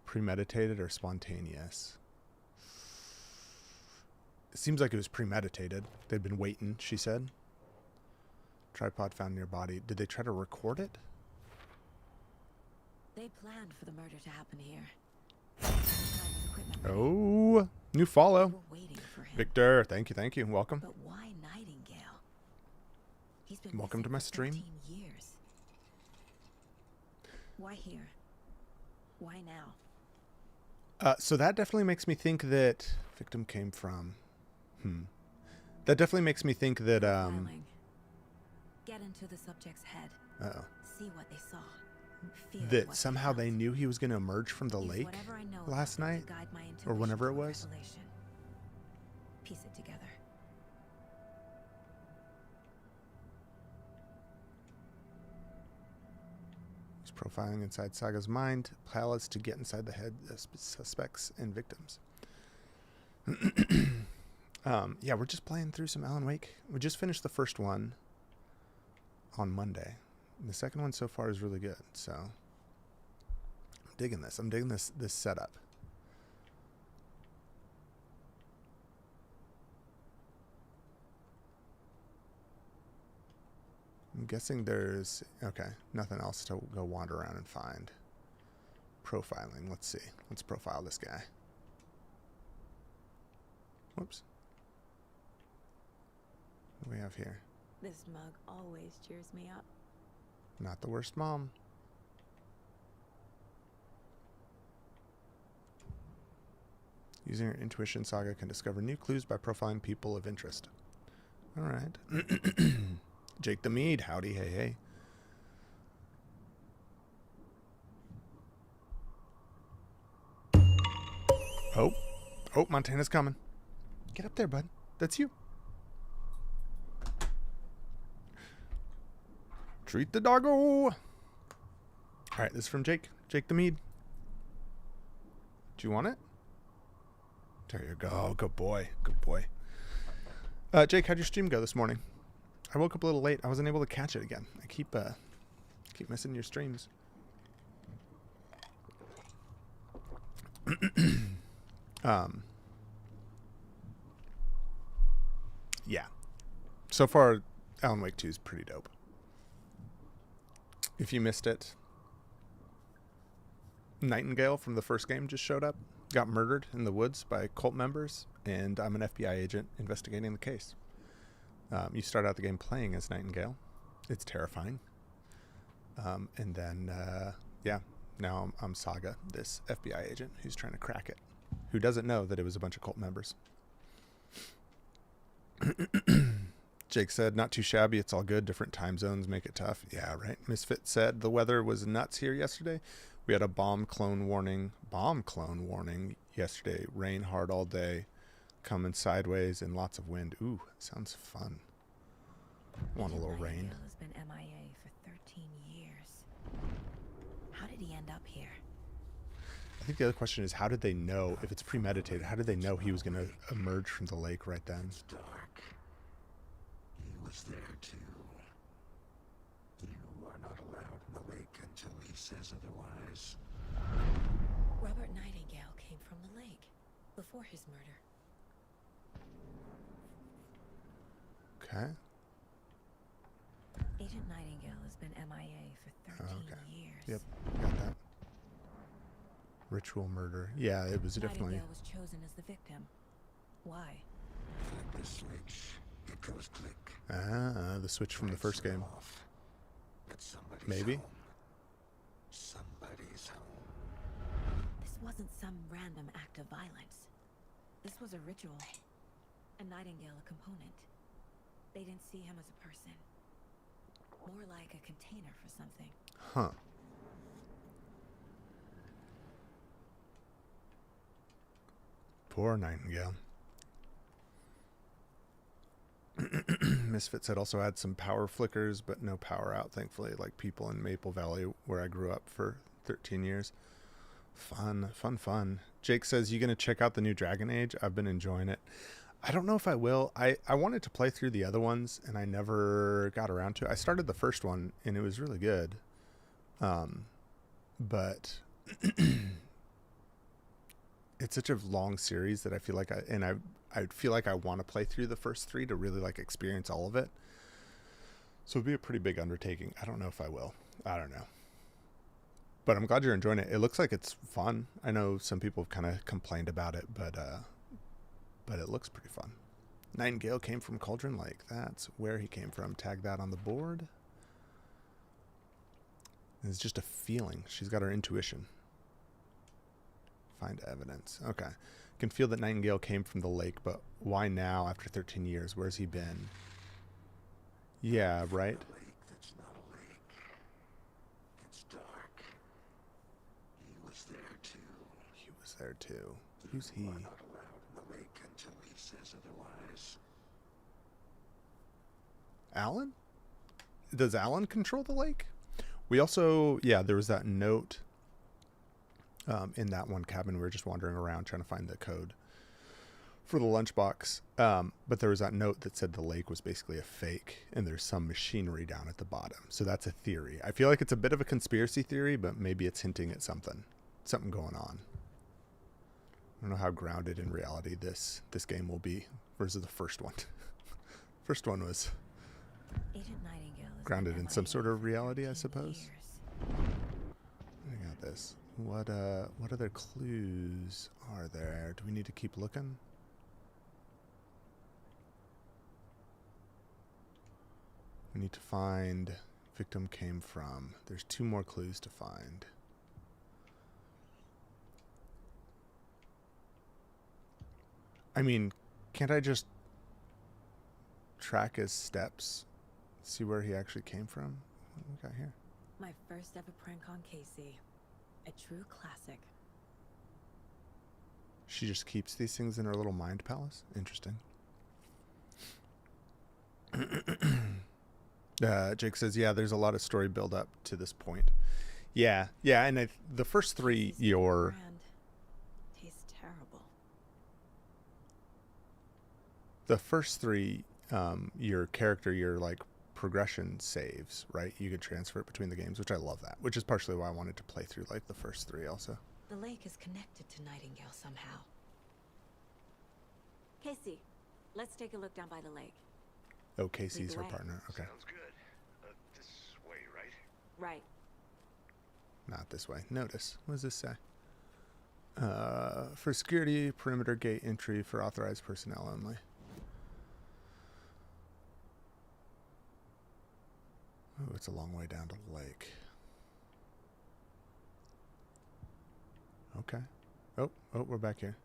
Premeditated or spontaneous? It seems like it was premeditated. They'd been waiting, she said. Tripod found near body. Did they try to record it? They planned for the murder to happen here. Oh, new follow. We're waiting for him. Victor, thank you. Welcome. But why Nightingale? He's been Welcome to missing my for stream. 13 years. Why here? Why now? So that definitely makes me think that victim came from... That definitely makes me think that... Get into the subject's head. Uh-oh. See what they saw. Feel That what somehow they they felt. knew he was going to emerge from the Use lake whatever I know last about him night? to guide my Or whenever it intuition or was? revelation. Piece it together. He's profiling inside Saga's mind. Pilots to get inside the head of suspects and victims. Yeah, we're just playing through some Alan Wake. We just finished the first one on Monday. The second one so far is really good, so I'm digging this. I'm digging this setup. I'm guessing there's... Okay, nothing else to go wander around and find. Profiling. Let's see. Let's profile this guy. Whoops. What do we have here? This mug always cheers me up. Not the worst mom. Using her intuition, Saga can discover new clues by profiling people of interest. All right. Jake the Mead. Howdy, hey. Oh, Montana's coming. Get up there, bud. That's you. Treat the doggo. All right, this is from Jake. Jake the Mead. Do you want it? There you go. Good boy. Good boy. Jake, how'd your stream go this morning? I woke up a little late. I wasn't able to catch it again. I keep missing your streams. Yeah. So far, Alan Wake 2 is pretty dope. If you missed it, Nightingale from the first game just showed up, got murdered in the woods by cult members, and I'm an FBI agent investigating the case. You start out the game playing as Nightingale. It's terrifying. And then, now I'm Saga, this FBI agent who's trying to crack it, who doesn't know that it was a bunch of cult members. Jake said, not too shabby. It's all good. Different time zones make it tough. Yeah, right. Misfit said, the weather was nuts here yesterday. We had a bomb clone warning yesterday. Rain hard all day, coming sideways, and lots of wind. Ooh, sounds fun. Want a little rain. Nightingale has been MIA for 13 years. How did he end up here? think the other question is, how did they know, if it's premeditated, how did they know he was going to emerge from the lake right then? It's dark. He was there too. You are not allowed in the lake until he says otherwise. Robert Nightingale came from the lake before his murder. Okay. Agent Nightingale has been MIA for 13 years. Yep, got that. Ritual murder. Yeah, it was definitely... Nightingale was chosen as the victim. Why? Flip the switch. It goes click. the switch from the first game. Off. But somebody's Maybe. home. Somebody's home. This wasn't some random act of violence. This was a ritual. A Nightingale a component. They didn't see him as a person. More like a container for something. Huh. Poor Nightingale. Misfit said also had some power flickers, but no power out, thankfully, like people in Maple Valley, where I grew up for 13 years. Fun, fun, fun. Jake says, you going to check out the new Dragon Age? I've been enjoying it. I don't know if I will. I wanted to play through the other ones, and I never got around to it. I started the first one, and it was really good. But it's such a long series that I feel like I feel like I want to play through the first three to really like experience all of it. So it'd be a pretty big undertaking. I don't know if I will. I don't know. But I'm glad you're enjoying it. It looks like it's fun. I know some people have kind of complained about it, but it looks pretty fun. Nightingale came from Cauldron Lake. That's where he came from. Tag that on the board. It's just a feeling. She's got her intuition. Find evidence. Okay. Can feel that Nightingale came from the lake, but why now after 13 years? Where's he been? Yeah, right? A lake that's not a lake. It's dark. He was there too. He was there too. Who's he? You are not allowed in the lake until he says otherwise. Alan? Does Alan control the lake? We also, yeah, there was that note in that one cabin. We were just wandering around trying to find the code for the lunchbox. But there was that note that said the lake was basically a fake and there's some machinery down at the bottom. So that's a theory. I feel like it's a bit of a conspiracy theory, but maybe it's hinting at something going on. I don't know how grounded in reality this game will be versus the first one. First one was Agent Nightingale is grounded in some MIA sort of for reality, I 13 suppose. years. I got this. What other clues are there? Do we need to keep looking? We need to find victim came from. There's 2 more clues to find. I mean, can't I just track his steps? See where he actually came from? What do we got here? My first ever prank on Casey. A true classic. She just keeps these things in her little mind palace? Interesting. Jake says, yeah, there's a lot of story build up to this point. Yeah, and the first 3, Casey's your... brand tastes terrible. The first 3, your character, your like progression saves, right? You can transfer it between the games, which I love that, which is partially why I wanted to play through like the first 3 also. The lake is connected to Nightingale somehow. Casey, let's take a look down by the lake. Oh, Casey's her way. partner. Okay. Sounds good. This way, right? Right. Not this way. Notice. What does this say? For security, perimeter gate entry for authorized personnel only. Oh, it's a long way down to the lake. Okay. Oh, we're back here.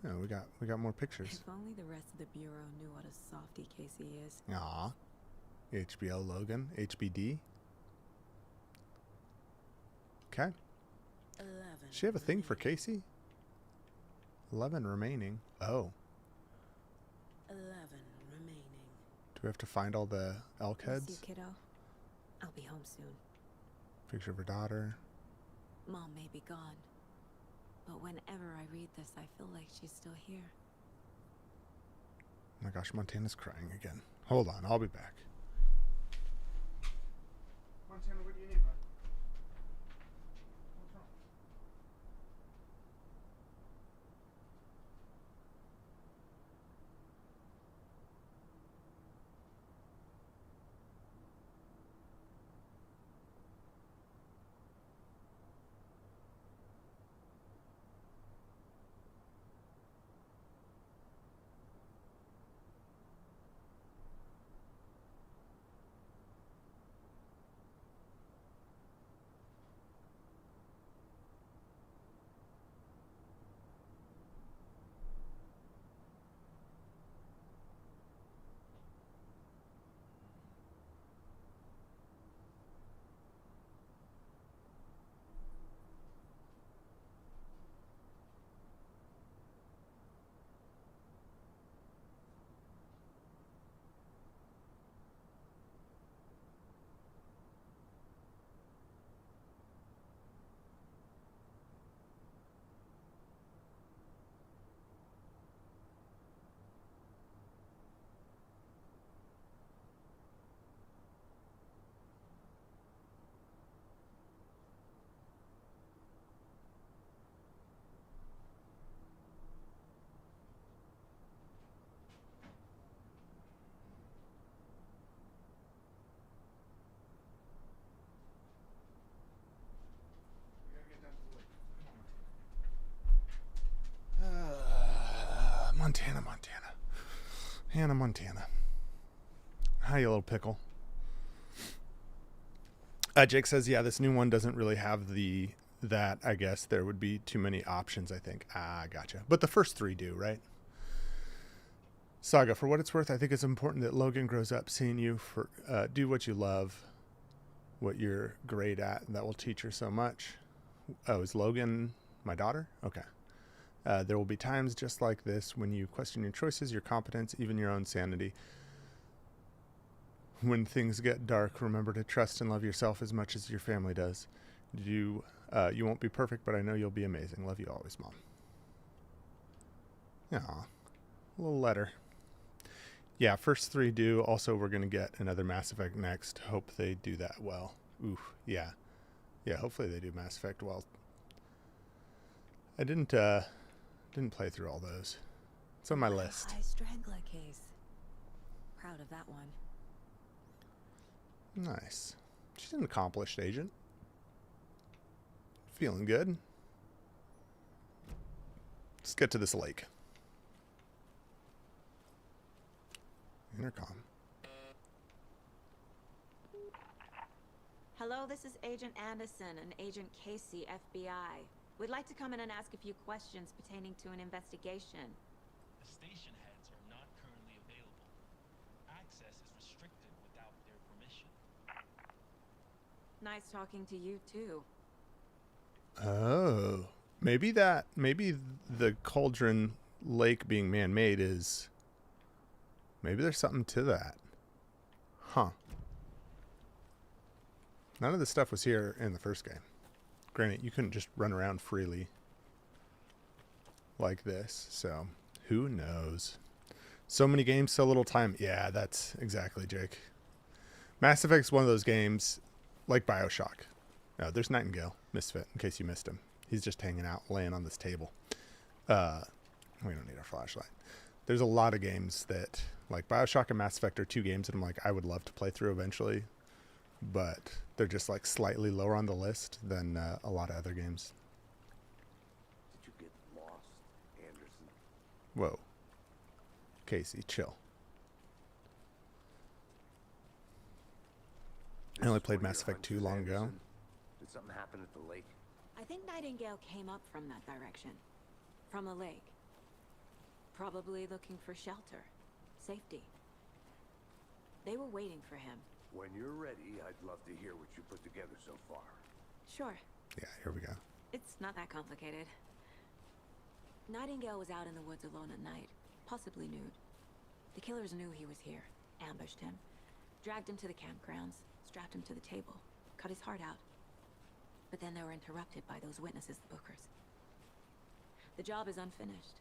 No, we got more pictures. If only the rest of the Bureau knew what a softie Casey is. Aw. HBO Logan, HBD. Okay. 11. Does she have a thing for Casey? 11 remaining. Oh. 11 remaining. Do we have to find all the elk Miss heads? you, kiddo. I'll be home soon. Picture of her daughter. Mom may be gone, but whenever I read this, I feel like she's still here. Oh my gosh, Montana's crying again. Hold on, I'll be back. Montana, what do you need, bud? What's wrong? Montana. Hannah Montana. Hi, you little pickle. Jake says, yeah, this new one doesn't really have that. I guess there would be too many options, I think. Gotcha. But the first 3 do, right? Saga, for what it's worth, I think it's important that Logan grows up seeing you do what you love, what you're great at, and that will teach her so much. Oh, is Logan my daughter? Okay. There will be times just like this when you question your choices, your competence, even your own sanity. When things get dark, remember to trust and love yourself as much as your family does. You won't be perfect, but I know you'll be amazing. Love you always, Mom. Aw, a little letter. Yeah, first 3 do. Also, we're going to get another Mass Effect next. Hope they do that well. Oof, yeah. Yeah, hopefully they do Mass Effect well. I didn't play through all those. It's on my list. High Strangler case. Proud of that one. Nice. She's an accomplished agent. Feeling good. Let's get to this lake. Intercom. Hello, this is Agent Anderson and Agent Casey, FBI. We'd like to come in and ask a few questions pertaining to an investigation. The station heads are not currently available. Access is restricted without their permission. Nice talking to you, too. Oh. Maybe the Cauldron Lake being man-made is... Maybe there's something to that. Huh. None of this stuff was here in the first game. Granted, you couldn't just run around freely like this, so who knows? So many games, so little time. Yeah, that's exactly, Jake. Mass Effect's one of those games like BioShock. Oh, there's Nightingale, Misfit, in case you missed him. He's just hanging out, laying on this table. We don't need our flashlight. There's a lot of games that, like BioShock and Mass Effect are 2 games that I'm like, I would love to play through eventually, but they're just like slightly lower on the list than a lot of other games. Did you get lost, Anderson? Whoa. Casey, chill. I only played Mass Effect 2 long ago. Did something happen at the lake? I think Nightingale came up from that direction. From the lake. Probably looking for shelter. Safety. They were waiting for him. When you're ready, I'd love to hear what you put together so far. Sure. Yeah, here we go. It's not that complicated. Nightingale was out in the woods alone at night, possibly nude. The killers knew he was here, ambushed him, dragged him to the campgrounds, strapped him to the table, cut his heart out. But then they were interrupted by those witnesses, the Bookers. The job is unfinished.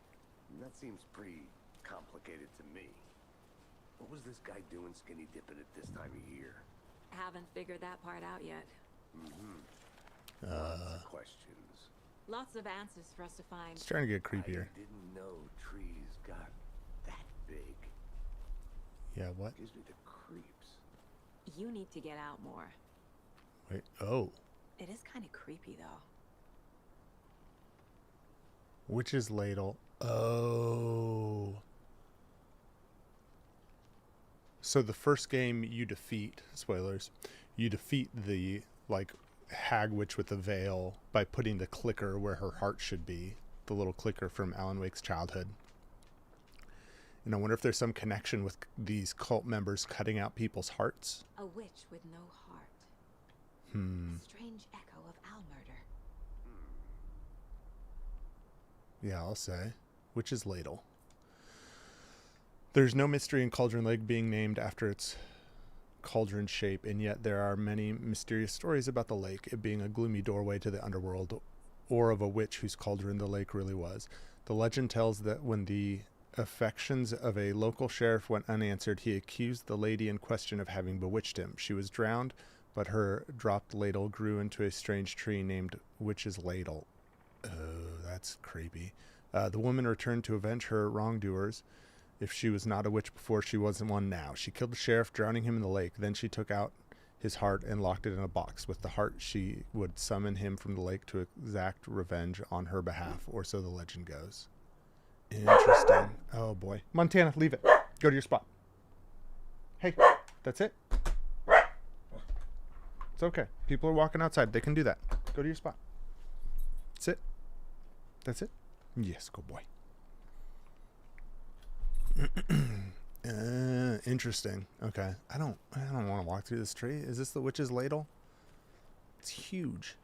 That seems pretty complicated to me. What was this guy doing skinny dipping at this time of year? Haven't figured that part out yet. Lots of questions. Lots of answers for us to find. It's trying to get creepier. I didn't know trees got that big. Yeah, what? Gives me the creeps. You need to get out more. Wait, oh. It is kind of creepy, though. Witch's Ladle. Oh. So the first game you defeat, spoilers, you defeat the, like, hag witch with the veil by putting the clicker where her heart should be. The little clicker from Alan Wake's childhood. And I wonder if there's some connection with these cult members cutting out people's hearts. A witch with no heart. A strange echo of Al murder. Yeah, I'll say. Witch's Ladle. There's no mystery in Cauldron Lake being named after its cauldron shape, and yet there are many mysterious stories about the lake, it being a gloomy doorway to the underworld, or of a witch whose cauldron the lake really was. The legend tells that when the affections of a local sheriff went unanswered, he accused the lady in question of having bewitched him. She was drowned, but her dropped ladle grew into a strange tree named Witch's Ladle. Oh, that's creepy. The woman returned to avenge her wrongdoers. If she was not a witch before, she wasn't one now. She killed the sheriff, drowning him in the lake. Then she took out his heart and locked it in a box. With the heart, she would summon him from the lake to exact revenge on her behalf, or so the legend goes. Interesting. Oh, boy. Montana, leave it. Go to your spot. Hey, that's it. It's okay. People are walking outside. They can do that. Go to your spot. That's it. That's it. Yes, good boy. Interesting. Okay. I don't want to walk through this tree. Is this the witch's ladle? It's huge.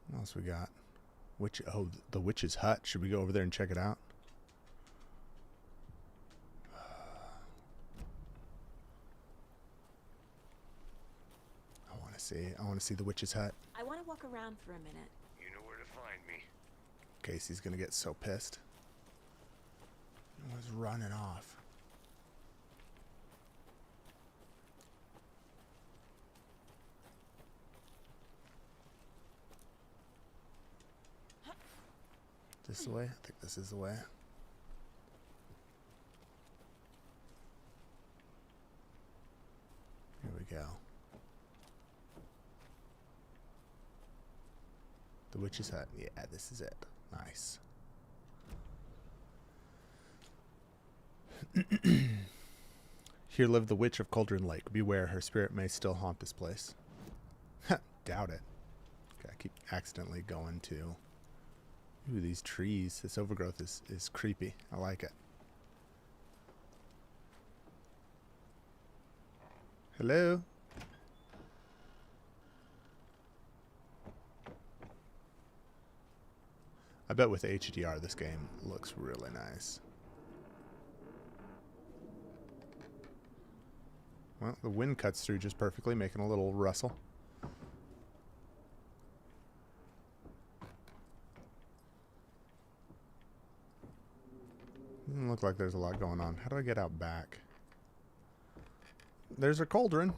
What else we got? Oh, the witch's hut. Should we go over there and check it out? I want to see the witch's hut. I want to walk around for a minute. You know where to find me. Casey's gonna get so pissed. He was running off. This the way? I think this is the way. Here we go. The witch's hut. Yeah, this is it. Nice. Here lived the witch of Cauldron Lake. Beware, her spirit may still haunt this place. Doubt it. Okay, I keep accidentally going to... Ooh, these trees. This overgrowth is creepy. I like it. Hello? I bet with HDR this game looks really nice. Well, the wind cuts through just perfectly, making a little rustle. Doesn't look like there's a lot going on. How do I get out back? There's a cauldron.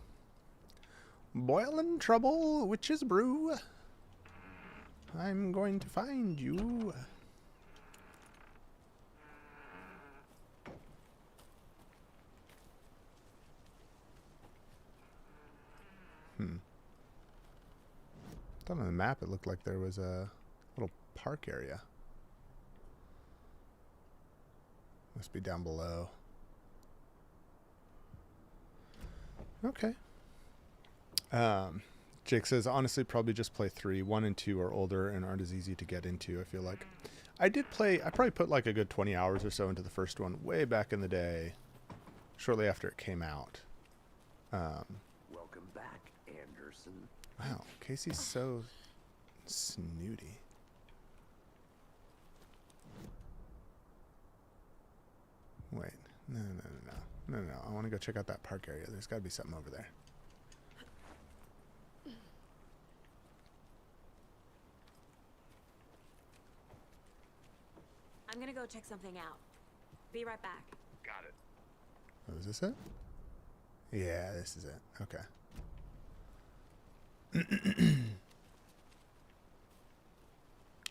Boiling trouble, witch's brew. I'm going to find you. Thought on the map it looked like there was a little park area. Must be down below. Okay. Jake says, honestly, probably just play 3. 1 and 2 are older and aren't as easy to get into, I feel like. I probably put like a good 20 hours or so into the first one way back in the day, shortly after it came out. Welcome back, Anderson. Wow, Casey's so snooty. Wait, no. No, I want to go check out that park area. There's got to be something over there. I'm gonna go check something out. Be right back. Got it. Oh, is this it? Yeah, this is it. Okay.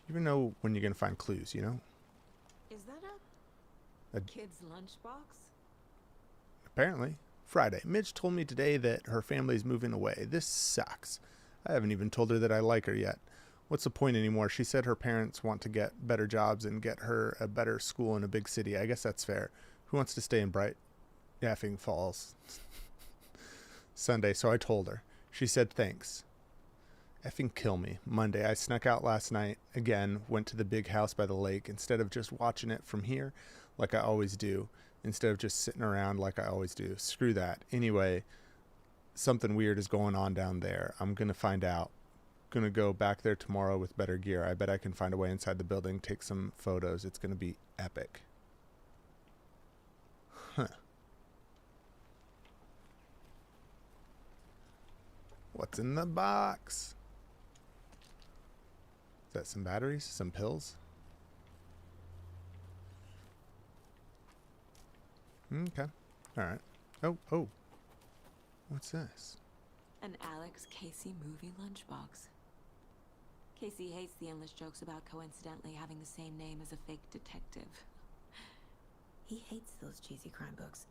You even know when you're going to find clues, you know? Is that A- a kid's lunchbox? Apparently. Friday. Midge told me today that her family's moving away. This sucks. I haven't even told her that I like her yet. What's the point anymore? She said her parents want to get better jobs and get her a better school in a big city. I guess that's fair. Who wants to stay in Bright Effing Falls? Sunday, so I told her. She said thanks. Effing kill me. Monday, I snuck out last night. Again, went to the big house by the lake. Instead of just watching it from here, like I always do. Instead of just sitting around like I always do. Screw that. Anyway, something weird is going on down there. I'm going to find out. Going to go back there tomorrow with better gear. I bet I can find a way inside the building, take some photos. It's going to be epic. Huh. What's in the box? Is that some batteries? Some pills? Okay. Alright. Oh. What's this? An Alex Casey movie lunchbox. Casey hates the endless jokes about coincidentally having the same name as a fake detective. He hates those cheesy crime books,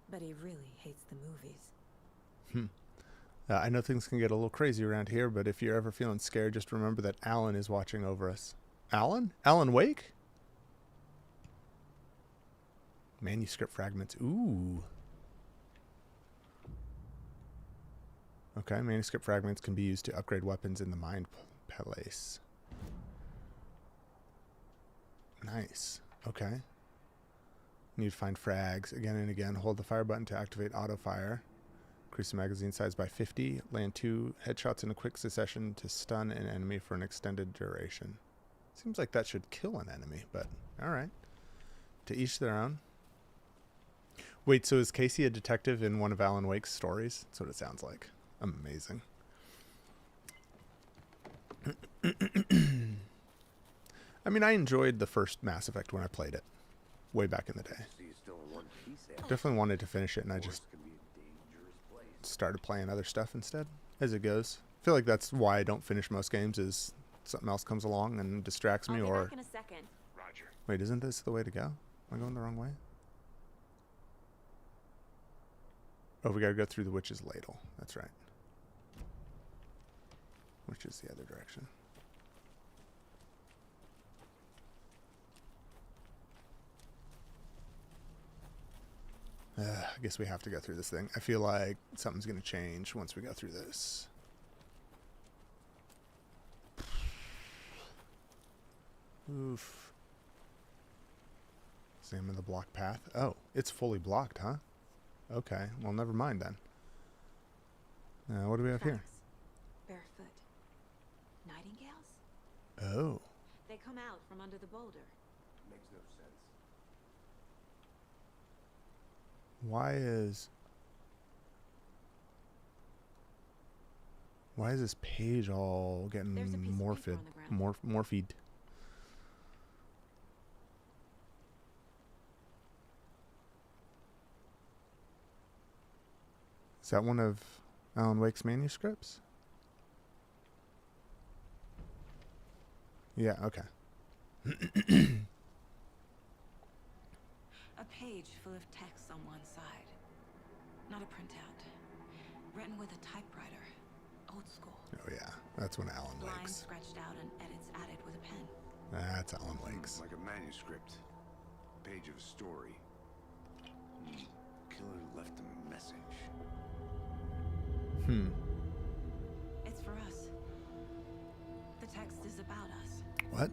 but he really hates the movies. I know things can get a little crazy around here, but if you're ever feeling scared, just remember that Alan is watching over us. Alan? Alan Wake? Manuscript fragments. Ooh. Okay, manuscript fragments can be used to upgrade weapons in the Mind Palace. Nice. Okay. Need to find frags again and again. Hold the fire button to activate auto fire. Increase the magazine size by 50. Land 2 headshots in a quick succession to stun an enemy for an extended duration. Seems like that should kill an enemy, but alright. To each their own. Wait, so is Casey a detective in one of Alan Wake's stories? That's what it sounds like. Amazing. I mean, I enjoyed the first Mass Effect when I played it. Way back in the day. So you're still in one piece there. Definitely wanted to finish it, and I just Can be a dangerous place. started playing other stuff instead, as it goes. I feel like that's why I don't finish most games, is something else comes along and distracts me, I'll be or... back in a second. Roger. Wait, isn't this the way to go? Am I going the wrong way? Oh, we gotta go through the witch's ladle. That's right. Which is the other direction. I guess we have to go through this thing. I feel like something's gonna change once we go through this. Oof. Examine the block path. Oh, it's fully blocked, huh? Okay, well, never mind then. What do we have here? Tracks. Barefoot. Nightingales? Oh. They come out from under the boulder. Makes no sense. Why is this page all getting There's a piece of paper morphed? on the ground. Morphed. Is that one of Alan Wake's manuscripts? Yeah, okay. A page full of text on one side. Not a printout. Written with a typewriter. Old school. Oh yeah, that's one of Alan Lines Wake's. scratched out and edits added with a pen. That's Alan Wake's. Like a manuscript. Page of a story. Killer left a message. It's for us. The text is about us. What?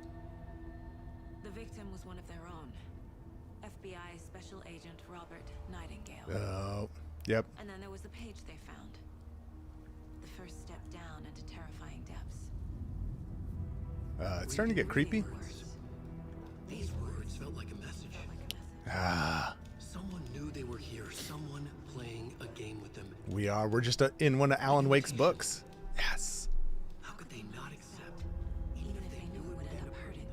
The victim was one of their own. FBI Special Agent Robert Nightingale. Oh, yep. And then there was the page they found. The first step down into terrifying depths. It's starting to get creepy. These words felt like a message. Ah. Someone knew they they were here. Someone playing a game with them. We are. We're just in one of Alan Wake's books. Yes. How could they not accept? Even if they knew it would end up hurting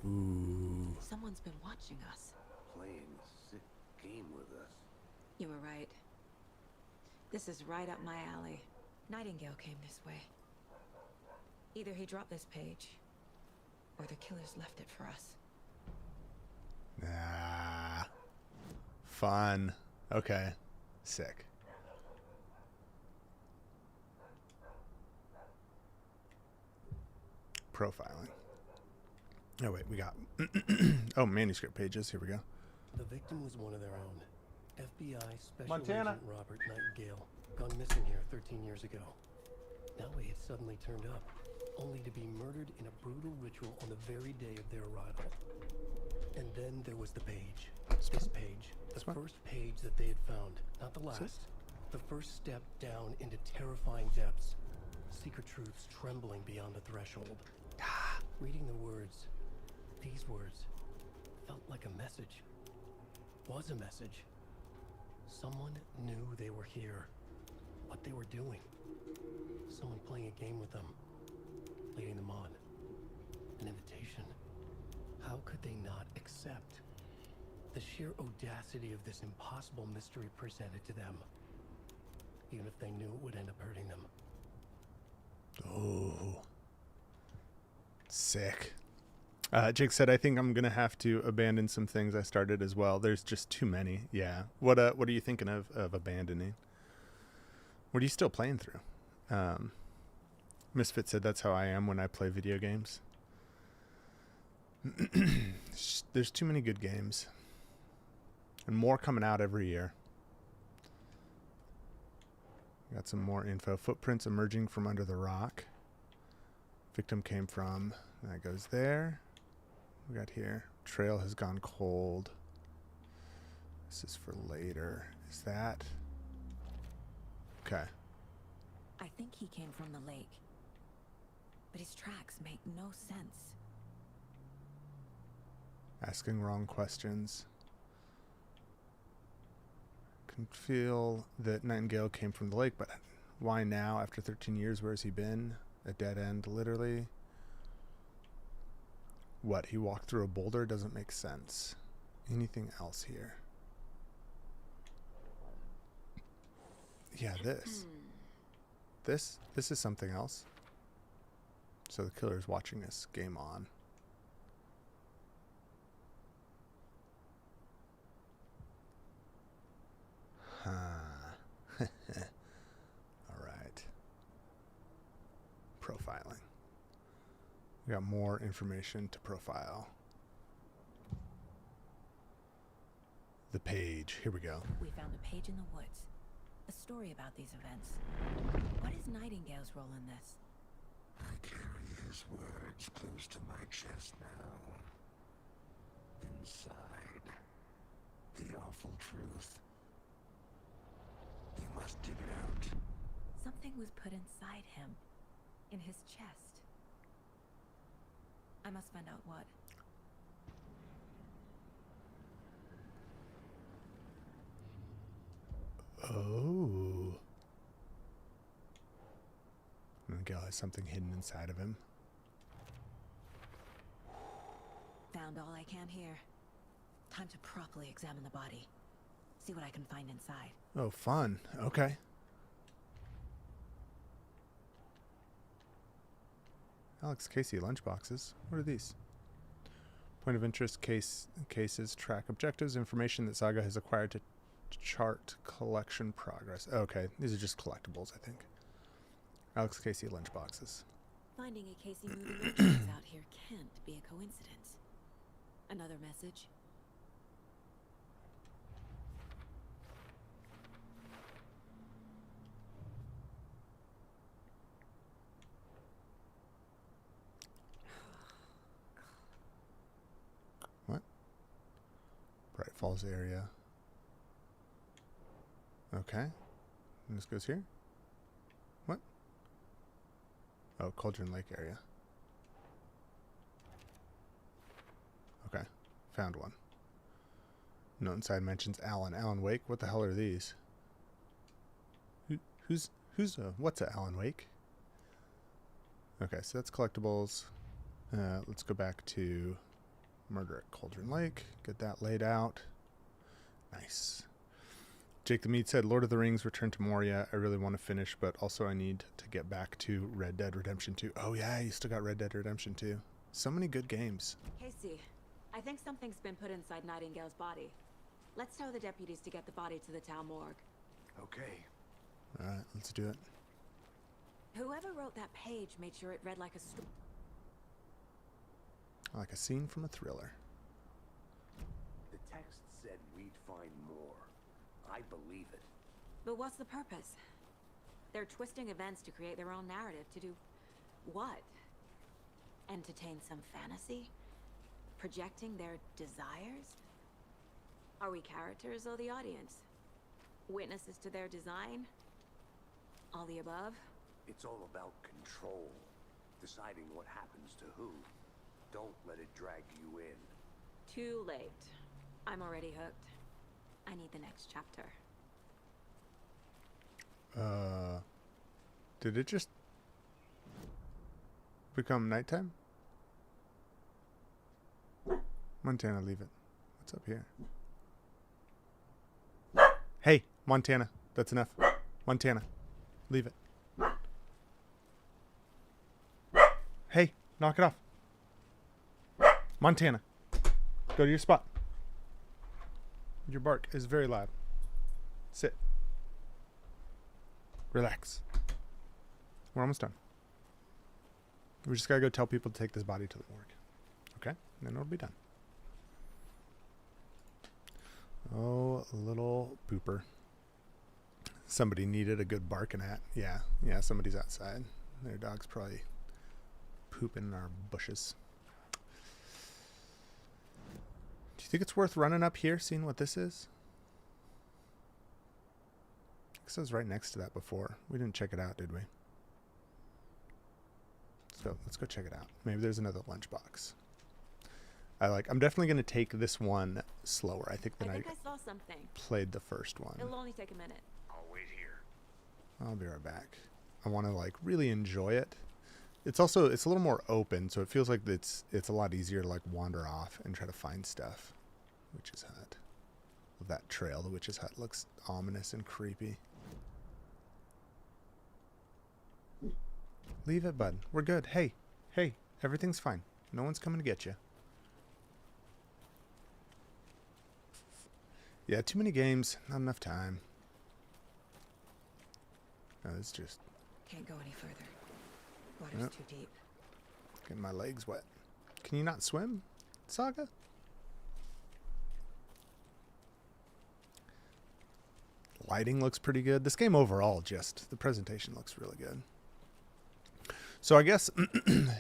them. Ooh. Someone's been watching us. Playing a sick game with us. You were right. This is right up my alley. Nightingale came this way. Either he dropped this page, or the killers left it for us. Ah. Fun. Okay. Sick. Profiling. Oh, wait, we got... oh, manuscript pages. Here we go. The victim was one of their own. FBI Special Montana. Agent Robert Nightingale, gone missing here 13 years ago. Now he had suddenly turned up, only to be murdered in a brutal ritual on the very day of their arrival. And then there was the page. This page. The first page that they had found. Not the last. The first step down into terrifying depths. Secret truths trembling beyond the threshold. Reading the words, these words, felt like a message. Was a message. Someone knew they were here. What they were doing. Someone playing a game with them. Leading them on. An invitation. How could they not accept? The sheer audacity of this impossible mystery presented to them. Even if they knew it would end up hurting them. Oh. Sick. Jake said, I think I'm going to have to abandon some things I started as well. There's just too many. Yeah. What are you thinking of abandoning? What are you still playing through? Misfit said, that's how I am when I play video games. There's too many good games. And more coming out every year. Got some more info. Footprints emerging from under the rock. Victim came from... That goes there. We got here. Trail has gone cold. This is for later. Is that... Okay. I think he came from the lake. But his tracks make no sense. Asking wrong questions. Can feel that Nightingale came from the lake, but why now? After 13 years, where has he been? A dead end, literally. What, he walked through a boulder? Doesn't make sense. Anything else here? Yeah, this. This is something else. So the killer's watching this game on. Huh. All right. Profiling. We got more information to profile. The page. Here we go. We found a page in the woods. A story about these events. What is Nightingale's role in this? I carry his words close to my chest now. Inside, the awful truth. You must dig it out. Something was put inside him. In his chest. I must find out what. Oh. Miguel has something hidden inside of him. Found all I can here. Time to properly examine the body. See what I can find inside. Oh, fun. Okay. Alex Casey lunchboxes. What are these? Point of interest cases track objectives, information that Saga has acquired to chart collection progress. Okay, these are just collectibles, I think. Alex Casey lunchboxes. Finding a Casey movie lunchbox out here can't be a coincidence. Another message. What? Bright Falls area. Okay. And this goes here? What? Oh, Cauldron Lake area. Found one. Note inside mentions Alan. Alan Wake? What the hell are these? What's a Alan Wake? Okay, so that's collectibles. Let's go back to Murder at Cauldron Lake. Get that laid out. Nice. Jake the Meat said, Lord of the Rings, Return to Moria. I really want to finish, but also I need to get back to Red Dead Redemption 2. Oh yeah, you still got Red Dead Redemption 2. So many good games. Casey, I think something's been put inside Nightingale's body. Let's tell the deputies to get the body to the town morgue. Okay. Alright, let's do it. Whoever wrote that page made sure it read like a story. Like a scene from a thriller. The text said we'd find more. I believe it. But what's the purpose? They're twisting events to create their own narrative. To do what? Entertain some fantasy? Projecting their desires? Are we characters or the audience? Witnesses to their design? All the above? It's all about control. Deciding what happens to who. Don't let it drag you in. Too late. I'm already hooked. I need the next chapter. Did it just become nighttime? Montana, leave it. What's up here? Hey, Montana. That's enough. Montana, leave it. Hey, knock it off. Montana, go to your spot. Your bark is very loud. Sit. Relax. We're almost done. We just gotta go tell people to take this body to the morgue. Okay? And then it'll be done. Oh, little pooper. Somebody needed a good barking at. Yeah, somebody's outside. Their dog's probably pooping in our bushes. Do you think it's worth running up here, seeing what this is? I guess I was right next to that before. We didn't check it out, did we? So let's go check it out. Maybe there's another lunchbox. I'm definitely going to take this one slower. I think I saw something. Played the first one. It'll only take a minute. I'll wait here. I'll be right back. I want to really enjoy it. It's a little more open, so it feels like it's a lot easier to wander off and try to find stuff. Witch's Hut. Love that trail. The Witch's Hut looks ominous and creepy. Leave it, bud. We're good. Hey, everything's fine. No one's coming to get you. Yeah, too many games. Not enough time. No, it's just... Can't go any further. Water's too deep. Getting my legs wet. Can you not swim, Saga? Lighting looks pretty good. This game overall, the presentation looks really good. So I guess,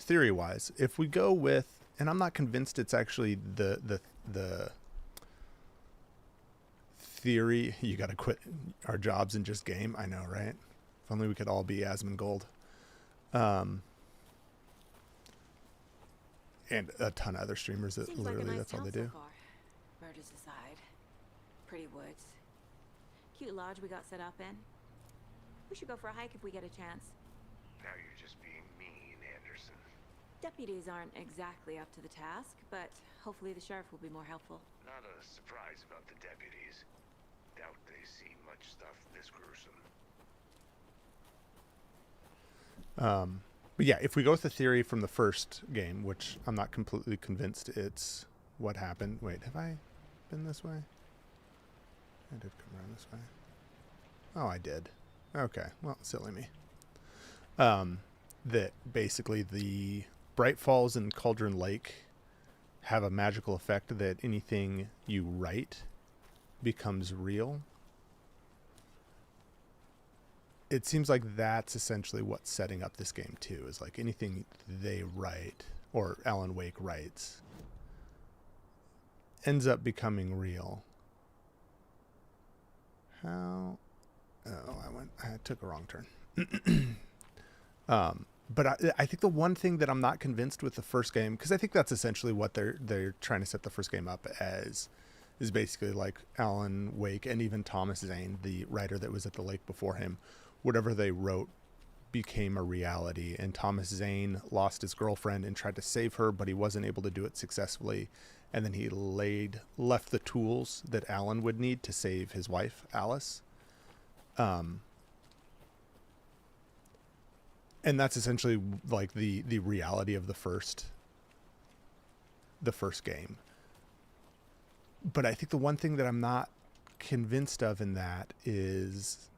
theory-wise, if we go with... And I'm not convinced it's actually the theory, you gotta quit our jobs and just game. I know, right? If only we could all be Asmongold. And a ton of other streamers that Seems literally like a nice that's all they town do. so far. Murders aside. Pretty woods. Cute lodge we got set up in. We should go for a hike if we get a chance. Now you're just being mean, Anderson. Deputies aren't exactly up to the task, but hopefully the sheriff will be more helpful. Not a surprise about the deputies. Doubt they see much stuff this gruesome. But yeah, if we go with the theory from the first game, which I'm not completely convinced it's what happened. Wait, have I been this way? I did come around this way. Oh, I did. Okay, well, silly me. That basically the Bright Falls and Cauldron Lake have a magical effect that anything you write becomes real. It seems like that's essentially what's setting up this game too, is anything they write or Alan Wake writes ends up becoming real. How? Oh, I took a wrong turn. But I think the one thing that I'm not convinced with the first game, because I think that's essentially what they're trying to set the first game up as, is basically like Alan Wake and even Thomas Zane, the writer that was at the lake before him, whatever they wrote became a reality. And Thomas Zane lost his girlfriend and tried to save her, but he wasn't able to do it successfully. And then he left the tools that Alan would need to save his wife, Alice. And that's essentially like the reality of the first game. But I think the one thing that I'm not convinced of in that is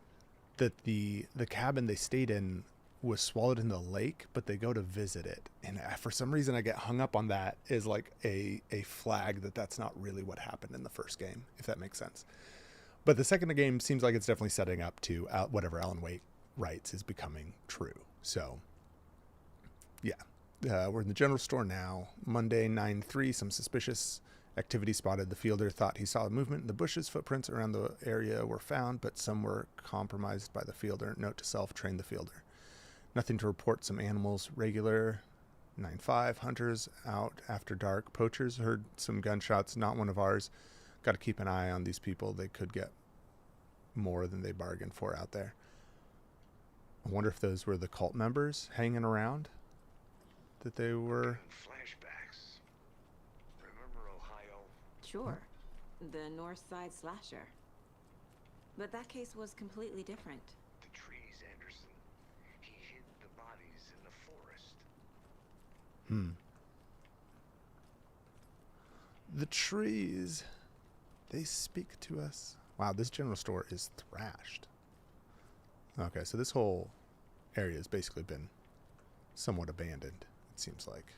that the cabin they stayed in was swallowed in the lake, but they go to visit it. And for some reason I get hung up on that as like a flag that that's not really what happened in the first game, if that makes sense. But the second game seems like it's definitely setting up to whatever Alan Wake writes is becoming true. So, yeah. We're in the general store now. Monday, 9/3, some suspicious activity spotted. The fielder thought he saw a movement in the bushes. Footprints around the area were found, but some were compromised by the fielder. Note to self, train the fielder. Nothing to report. Some animals regular. 9/5, hunters out after dark. Poachers heard some gunshots, not one of ours. Got to keep an eye on these people. They could get more than they bargained for out there. I wonder if those were the cult members hanging around that they were. Flashbacks. Remember Ohio? Sure. The North Side Slasher. But that case was completely different. The trees, Anderson. He hid the bodies in the forest. The trees, they speak to us. Wow, this general store is thrashed. Okay, so this whole area has basically been somewhat abandoned, it seems like.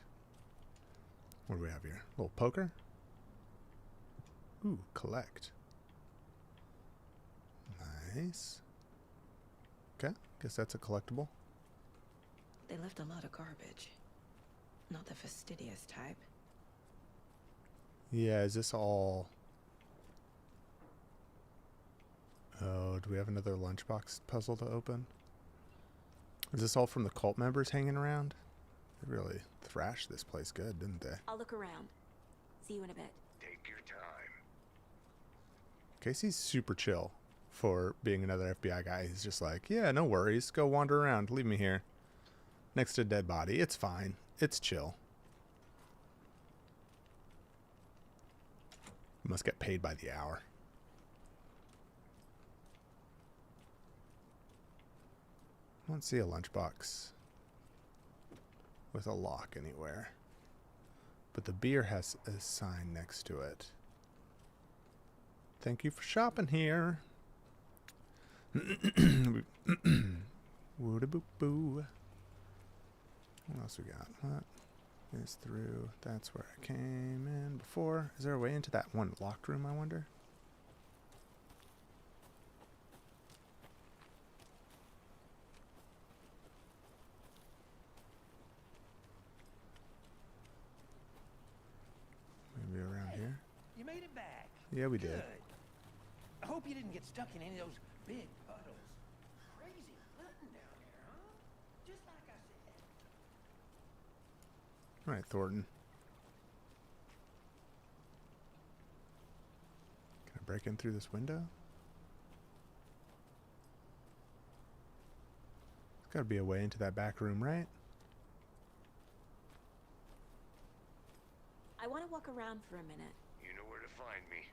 What do we have here? A little poker? Ooh, collect. Nice. Okay, guess that's a collectible. They left a lot of garbage. Not the fastidious type. Yeah, is this all... Oh, do we have another lunchbox puzzle to open? Is this all from the cult members hanging around? They really thrashed this place good, didn't they? I'll look around. See you in a bit. Take your time. Casey's super chill for being another FBI guy. He's just like, yeah, no worries. Go wander around. Leave me here. Next to a dead body. It's fine. It's chill. Must get paid by the hour. I don't see a lunchbox with a lock anywhere. But the beer has a sign next to it. Thank you for shopping here. Woo-da-boo-boo. What else we got? What is through? That's where I came in before. Is there a way into that one locked room, I wonder? Maybe around here? You made it back. Yeah, we Good. did. I hope you didn't get stuck in any of those big puddles. Crazy hunting down there, huh? Just like I said. All right, Thornton. Can I break in through this window? There's got to be a way into that back room, right? I want to walk around for a minute. You know where to find me.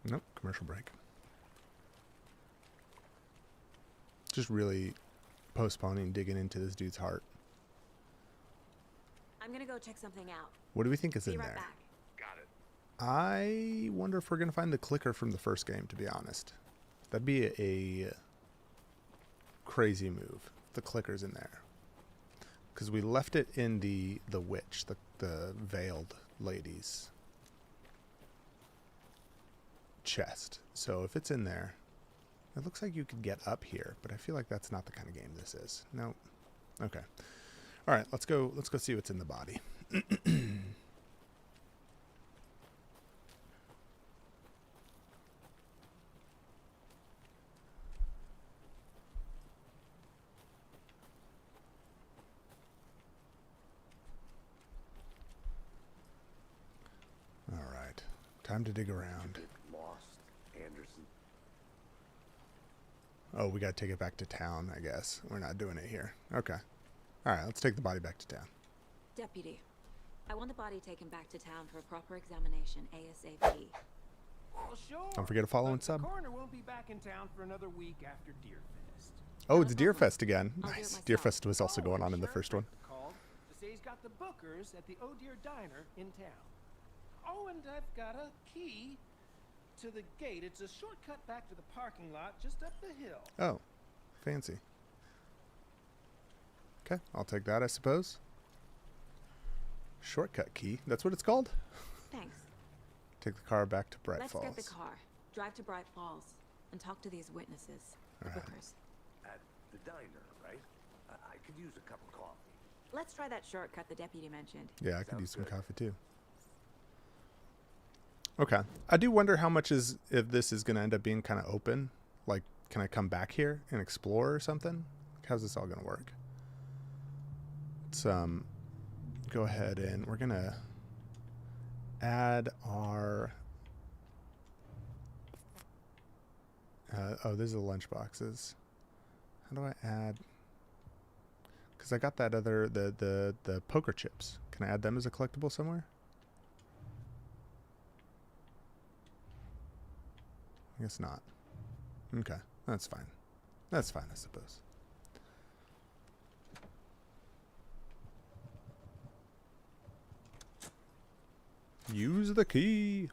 Nope, commercial break. Just really postponing digging into this dude's heart. I'm gonna go check something out. What do we think is Be in right there? back. Got it. I wonder if we're going to find the clicker from the first game, to be honest. That'd be a crazy move. The clicker's in there. Because we left it in the witch, the veiled lady's chest. So if it's in there, it looks like you could get up here, but I feel like that's not the kind of game this is. Nope. Okay. All right, let's go see what's in the body. Time to dig Did around. you get lost, Anderson? Oh, we gotta take it back to town, I guess. We're not doing it here. Okay. Alright, let's take the body back to town. Deputy, I want the body taken back to town for a proper examination ASAP. Well, sure. Don't forget to follow and The sub. coroner won't be back in town for another week after Deer Fest. Oh, it's Deer Fest again. I'll do it Nice. myself. Deer Fest was also Oh, going and on in the Sheriff first one. Becker called to say he's got the bookers at the Oh Deer Diner in town. Oh, and I've got a key to the gate. It's a shortcut back to the parking lot just up the hill. Oh, fancy. Okay, I'll take that, I suppose. Shortcut key. That's what it's called? Thanks. Take the car back to Bright Let's Falls. get the car, drive to Bright Falls, and talk to these witnesses, the Alright. bookers. At the diner, right? I could use a cup of coffee. Let's try that shortcut the deputy mentioned. Yeah, I could Sounds use some good. coffee too. Okay. I do wonder how much if this is going to end up being kind of open. Like, can I come back here and explore or something? How's this all going to work? Let's go ahead and we're going to add our... oh, these are the lunch boxes. How do I add... Because I got that other... the poker chips. Can I add them as a collectible somewhere? I guess not. Okay, that's fine. That's fine, I suppose. Use the key.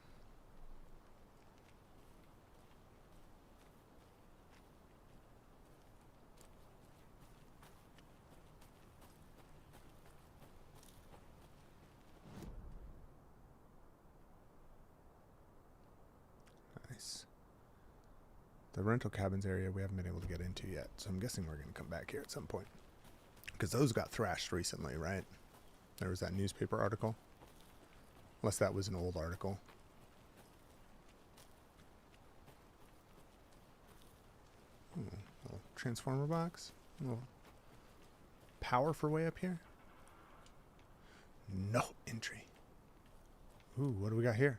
Nice. The rental cabins area we haven't been able to get into yet, so I'm guessing we're going to come back here at some point. Because those got thrashed recently, right? There was that newspaper article. Unless that was an old article. Ooh, little transformer box. A little power for way up here. No entry. Ooh, what do we got here?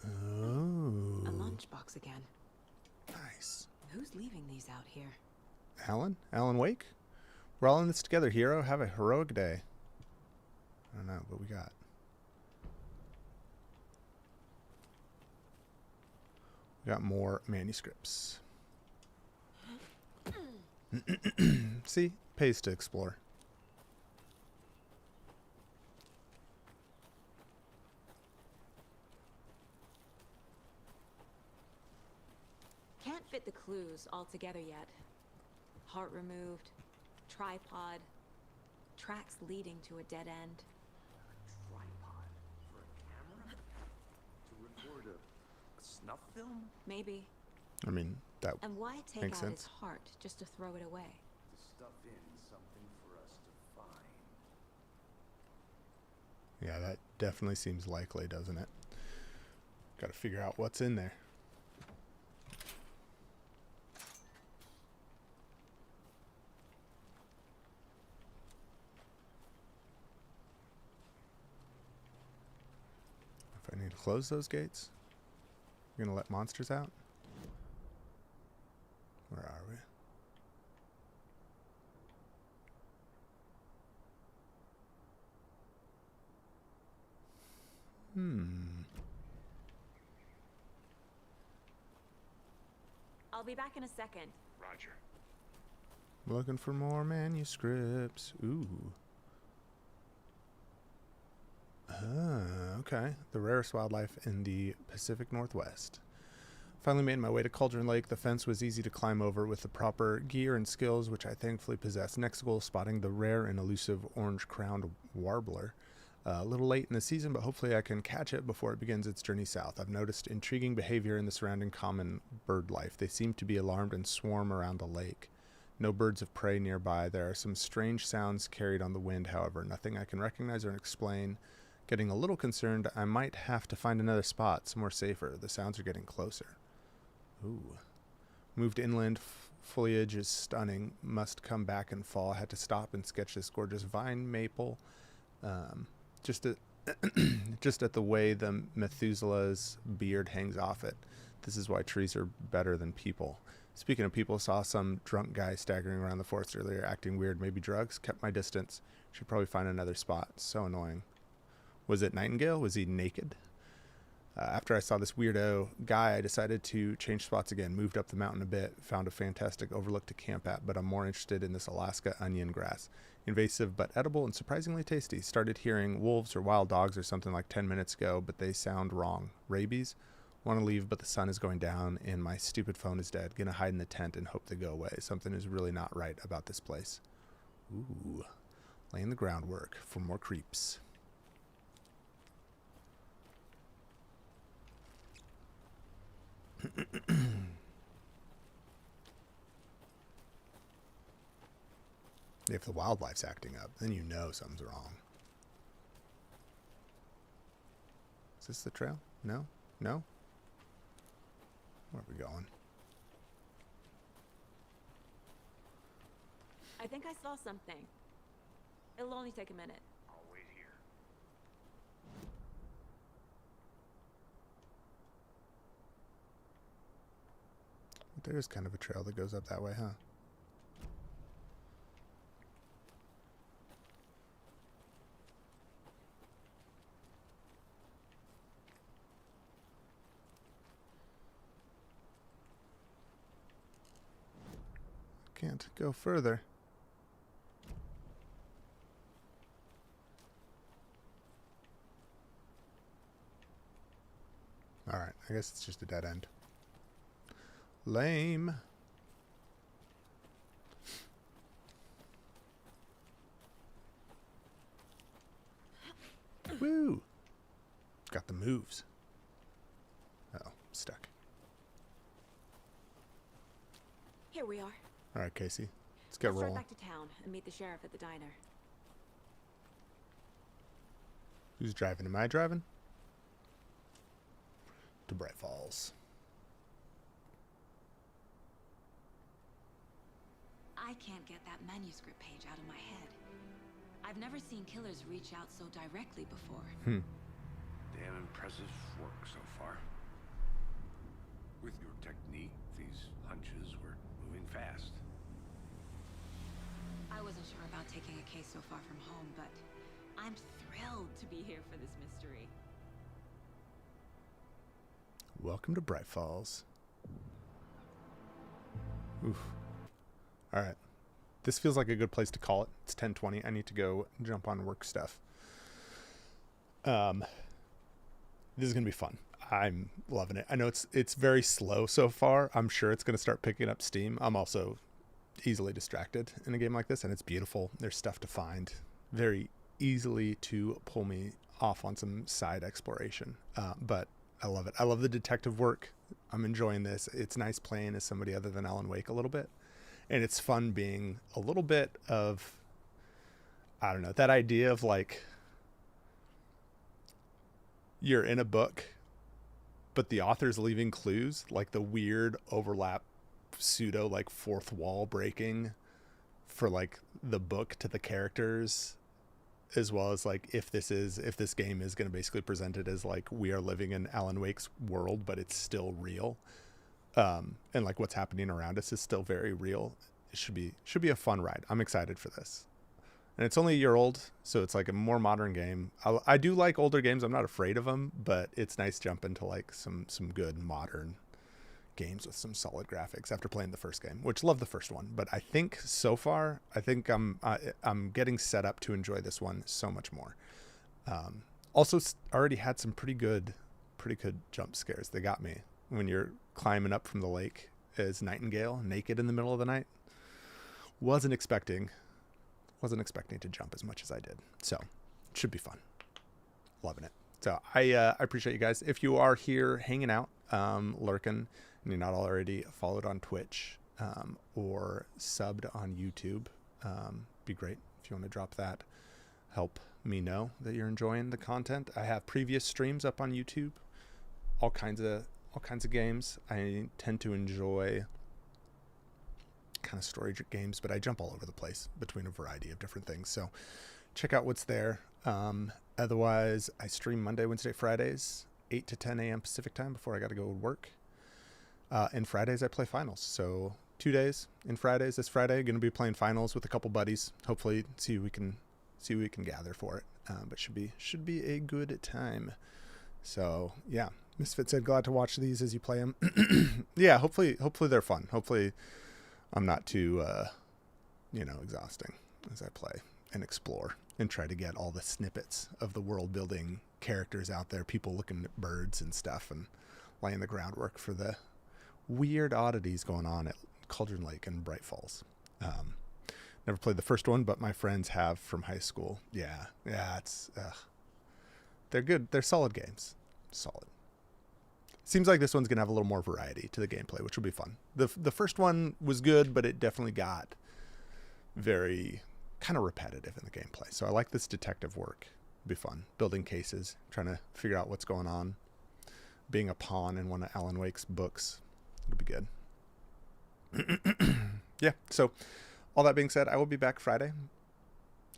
Oh. A lunchbox again. Nice. Who's leaving these out here? Alan? Alan Wake? We're all in this together, hero. Have a heroic day. I don't know, but we got. We got more manuscripts. See? Pays to explore. Can't fit the clues all together yet. Heart removed, tripod, tracks leading to a dead end. Tripod for a camera? To record a snuff film? Maybe. I mean, that And why take makes out sense. his heart just to throw it away? To stuff in something for us to find. Yeah, that definitely seems likely, doesn't it? Got to figure out what's in there. If I need to close those gates, you're gonna let monsters out? Where are we? I'll be back in a second. Roger. Looking for more manuscripts. Ooh. Ah, okay. The rarest wildlife in the Pacific Northwest. Finally made my way to Cauldron Lake. The fence was easy to climb over with the proper gear and skills, which I thankfully possess. Next goal, spotting the rare and elusive orange-crowned warbler. A little late in the season, but hopefully I can catch it before it begins its journey south. I've noticed intriguing behavior in the surrounding common bird life. They seem to be alarmed and swarm around the lake. No birds of prey nearby. There are some strange sounds carried on the wind, however. Nothing I can recognize or explain. Getting a little concerned, I might have to find another spot, somewhere safer. The sounds are getting closer. Ooh. Moved inland. Foliage is stunning. Must come back and fall. Had to stop and sketch this gorgeous vine maple. Just just at the way the Methuselah's beard hangs off it. This is why trees are better than people. Speaking of people, saw some drunk guy staggering around the forest earlier, acting weird. Maybe drugs? Kept my distance. Should probably find another spot. So annoying. Was it Nightingale? Was he naked? After I saw this weirdo guy, I decided to change spots again. Moved up the mountain a bit. Found a fantastic overlook to camp at, but I'm more interested in this Alaska onion grass. Invasive but edible and surprisingly tasty. Started hearing wolves or wild dogs or something like 10 minutes ago, but they sound wrong. Rabies? Want to leave, but the sun is going down and my stupid phone is dead. Gonna hide in the tent and hope they go away. Something is really not right about this place. Ooh. Laying the groundwork for more creeps. If the wildlife's acting up, then you know something's wrong. Is this the trail? No? No? Where are we going? I think I saw something. It'll only take a minute. I'll wait here. There's kind of a trail that goes up that way, huh? Can't go further. Alright, I guess it's just a dead end. Lame. Woo! Got the moves. Uh-oh, stuck. Here we are. Alright, Casey. Let's get rolling. Back to town and meet the sheriff at the diner. Who's driving? Am I driving? To Bright Falls. I can't get that manuscript page out of my head. I've never seen killers reach out so directly before. Damn impressive work so far. With your technique, these hunches were moving fast. I wasn't sure about taking a case so far from home, but I'm thrilled to be here for this mystery. Welcome to Bright Falls. Oof. Alright. This feels like a good place to call it. It's 10:20. I need to go jump on work stuff. This is going to be fun. I'm loving it. I know it's very slow so far. I'm sure it's going to start picking up steam. I'm also easily distracted in a game like this, and it's beautiful. There's stuff to find. Very easily to pull me off on some side exploration. But I love it. I love the detective work. I'm enjoying this. It's nice playing as somebody other than Alan Wake a little bit. And it's fun being a little bit of, I don't know, that idea of like, you're in a book, but the author's leaving clues, like the weird overlap, pseudo like fourth wall breaking for like the book to the characters, as well as like if this game is going to basically present it as like we are living in Alan Wake's world, but it's still real. And like what's happening around us is still very real. It should be a fun ride. I'm excited for this. And it's only a year old, so it's like a more modern game. I do like older games. I'm not afraid of them, but it's nice jumping to like some good modern games with some solid graphics after playing the first game, which love the first one. But I think so far, I'm getting set up to enjoy this one so much more. Also already had some pretty good jump scares. They got me when you're climbing up from the lake as Nightingale, naked in the middle of the night. Wasn't expecting to jump as much as I did. So it should be fun. Loving it. So I appreciate you guys. If you are here hanging out, lurking, and you're not already followed on Twitch or subbed on YouTube, be great if you want to drop that. Help me know that you're enjoying the content. I have previous streams up on YouTube, all kinds of games. I tend to enjoy kind of story games, but I jump all over the place between a variety of different things. So check out what's there. Otherwise, I stream Monday, Wednesday, Fridays, 8 to 10 a.m. Pacific time before I got to go to work. And Fridays I play finals. So 2 days in Fridays. This Friday, going to be playing finals with a couple buddies. Hopefully, see who we can gather for it. But should be a good time. So yeah, Misfit said, glad to watch these as you play them. Yeah, hopefully they're fun. Hopefully, I'm not too exhausting as I play and explore and try to get all the snippets of the world building characters out there, people looking at birds and stuff, and laying the groundwork for the weird oddities going on at Cauldron Lake and Bright Falls. Never played the first one, but my friends have from high school. Yeah, it's they're good. They're solid games. Solid. Seems like this one's gonna have a little more variety to the gameplay, which will be fun. The first one was good, but it definitely got very kind of repetitive in the gameplay. So I like this detective work. It'll be fun. Building cases, trying to figure out what's going on. Being a pawn in one of Alan Wake's books. It'll be good. Yeah, so all that being said, I will be back Friday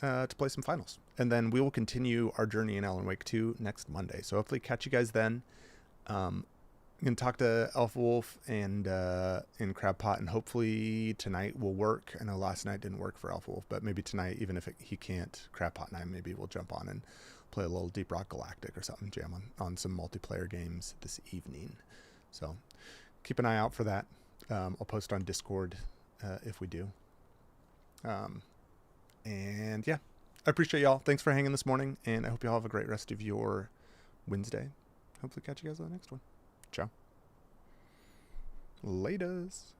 to play some finals. And then we will continue our journey in Alan Wake 2 next Monday. So hopefully catch you guys then. I'm going to talk to Alpha Wolf and in Crab Pot, and hopefully tonight will work. I know last night didn't work for Alpha Wolf, but maybe tonight, even if he can't, Crab Pot and I maybe we'll jump on and play a little Deep Rock Galactic or something, jam on some multiplayer games this evening. So keep an eye out for that. I'll post on Discord if we do. And yeah, I appreciate y'all. Thanks for hanging this morning, and I hope y'all have a great rest of your Wednesday. Hopefully catch you guys on the next one. Ciao. Laters.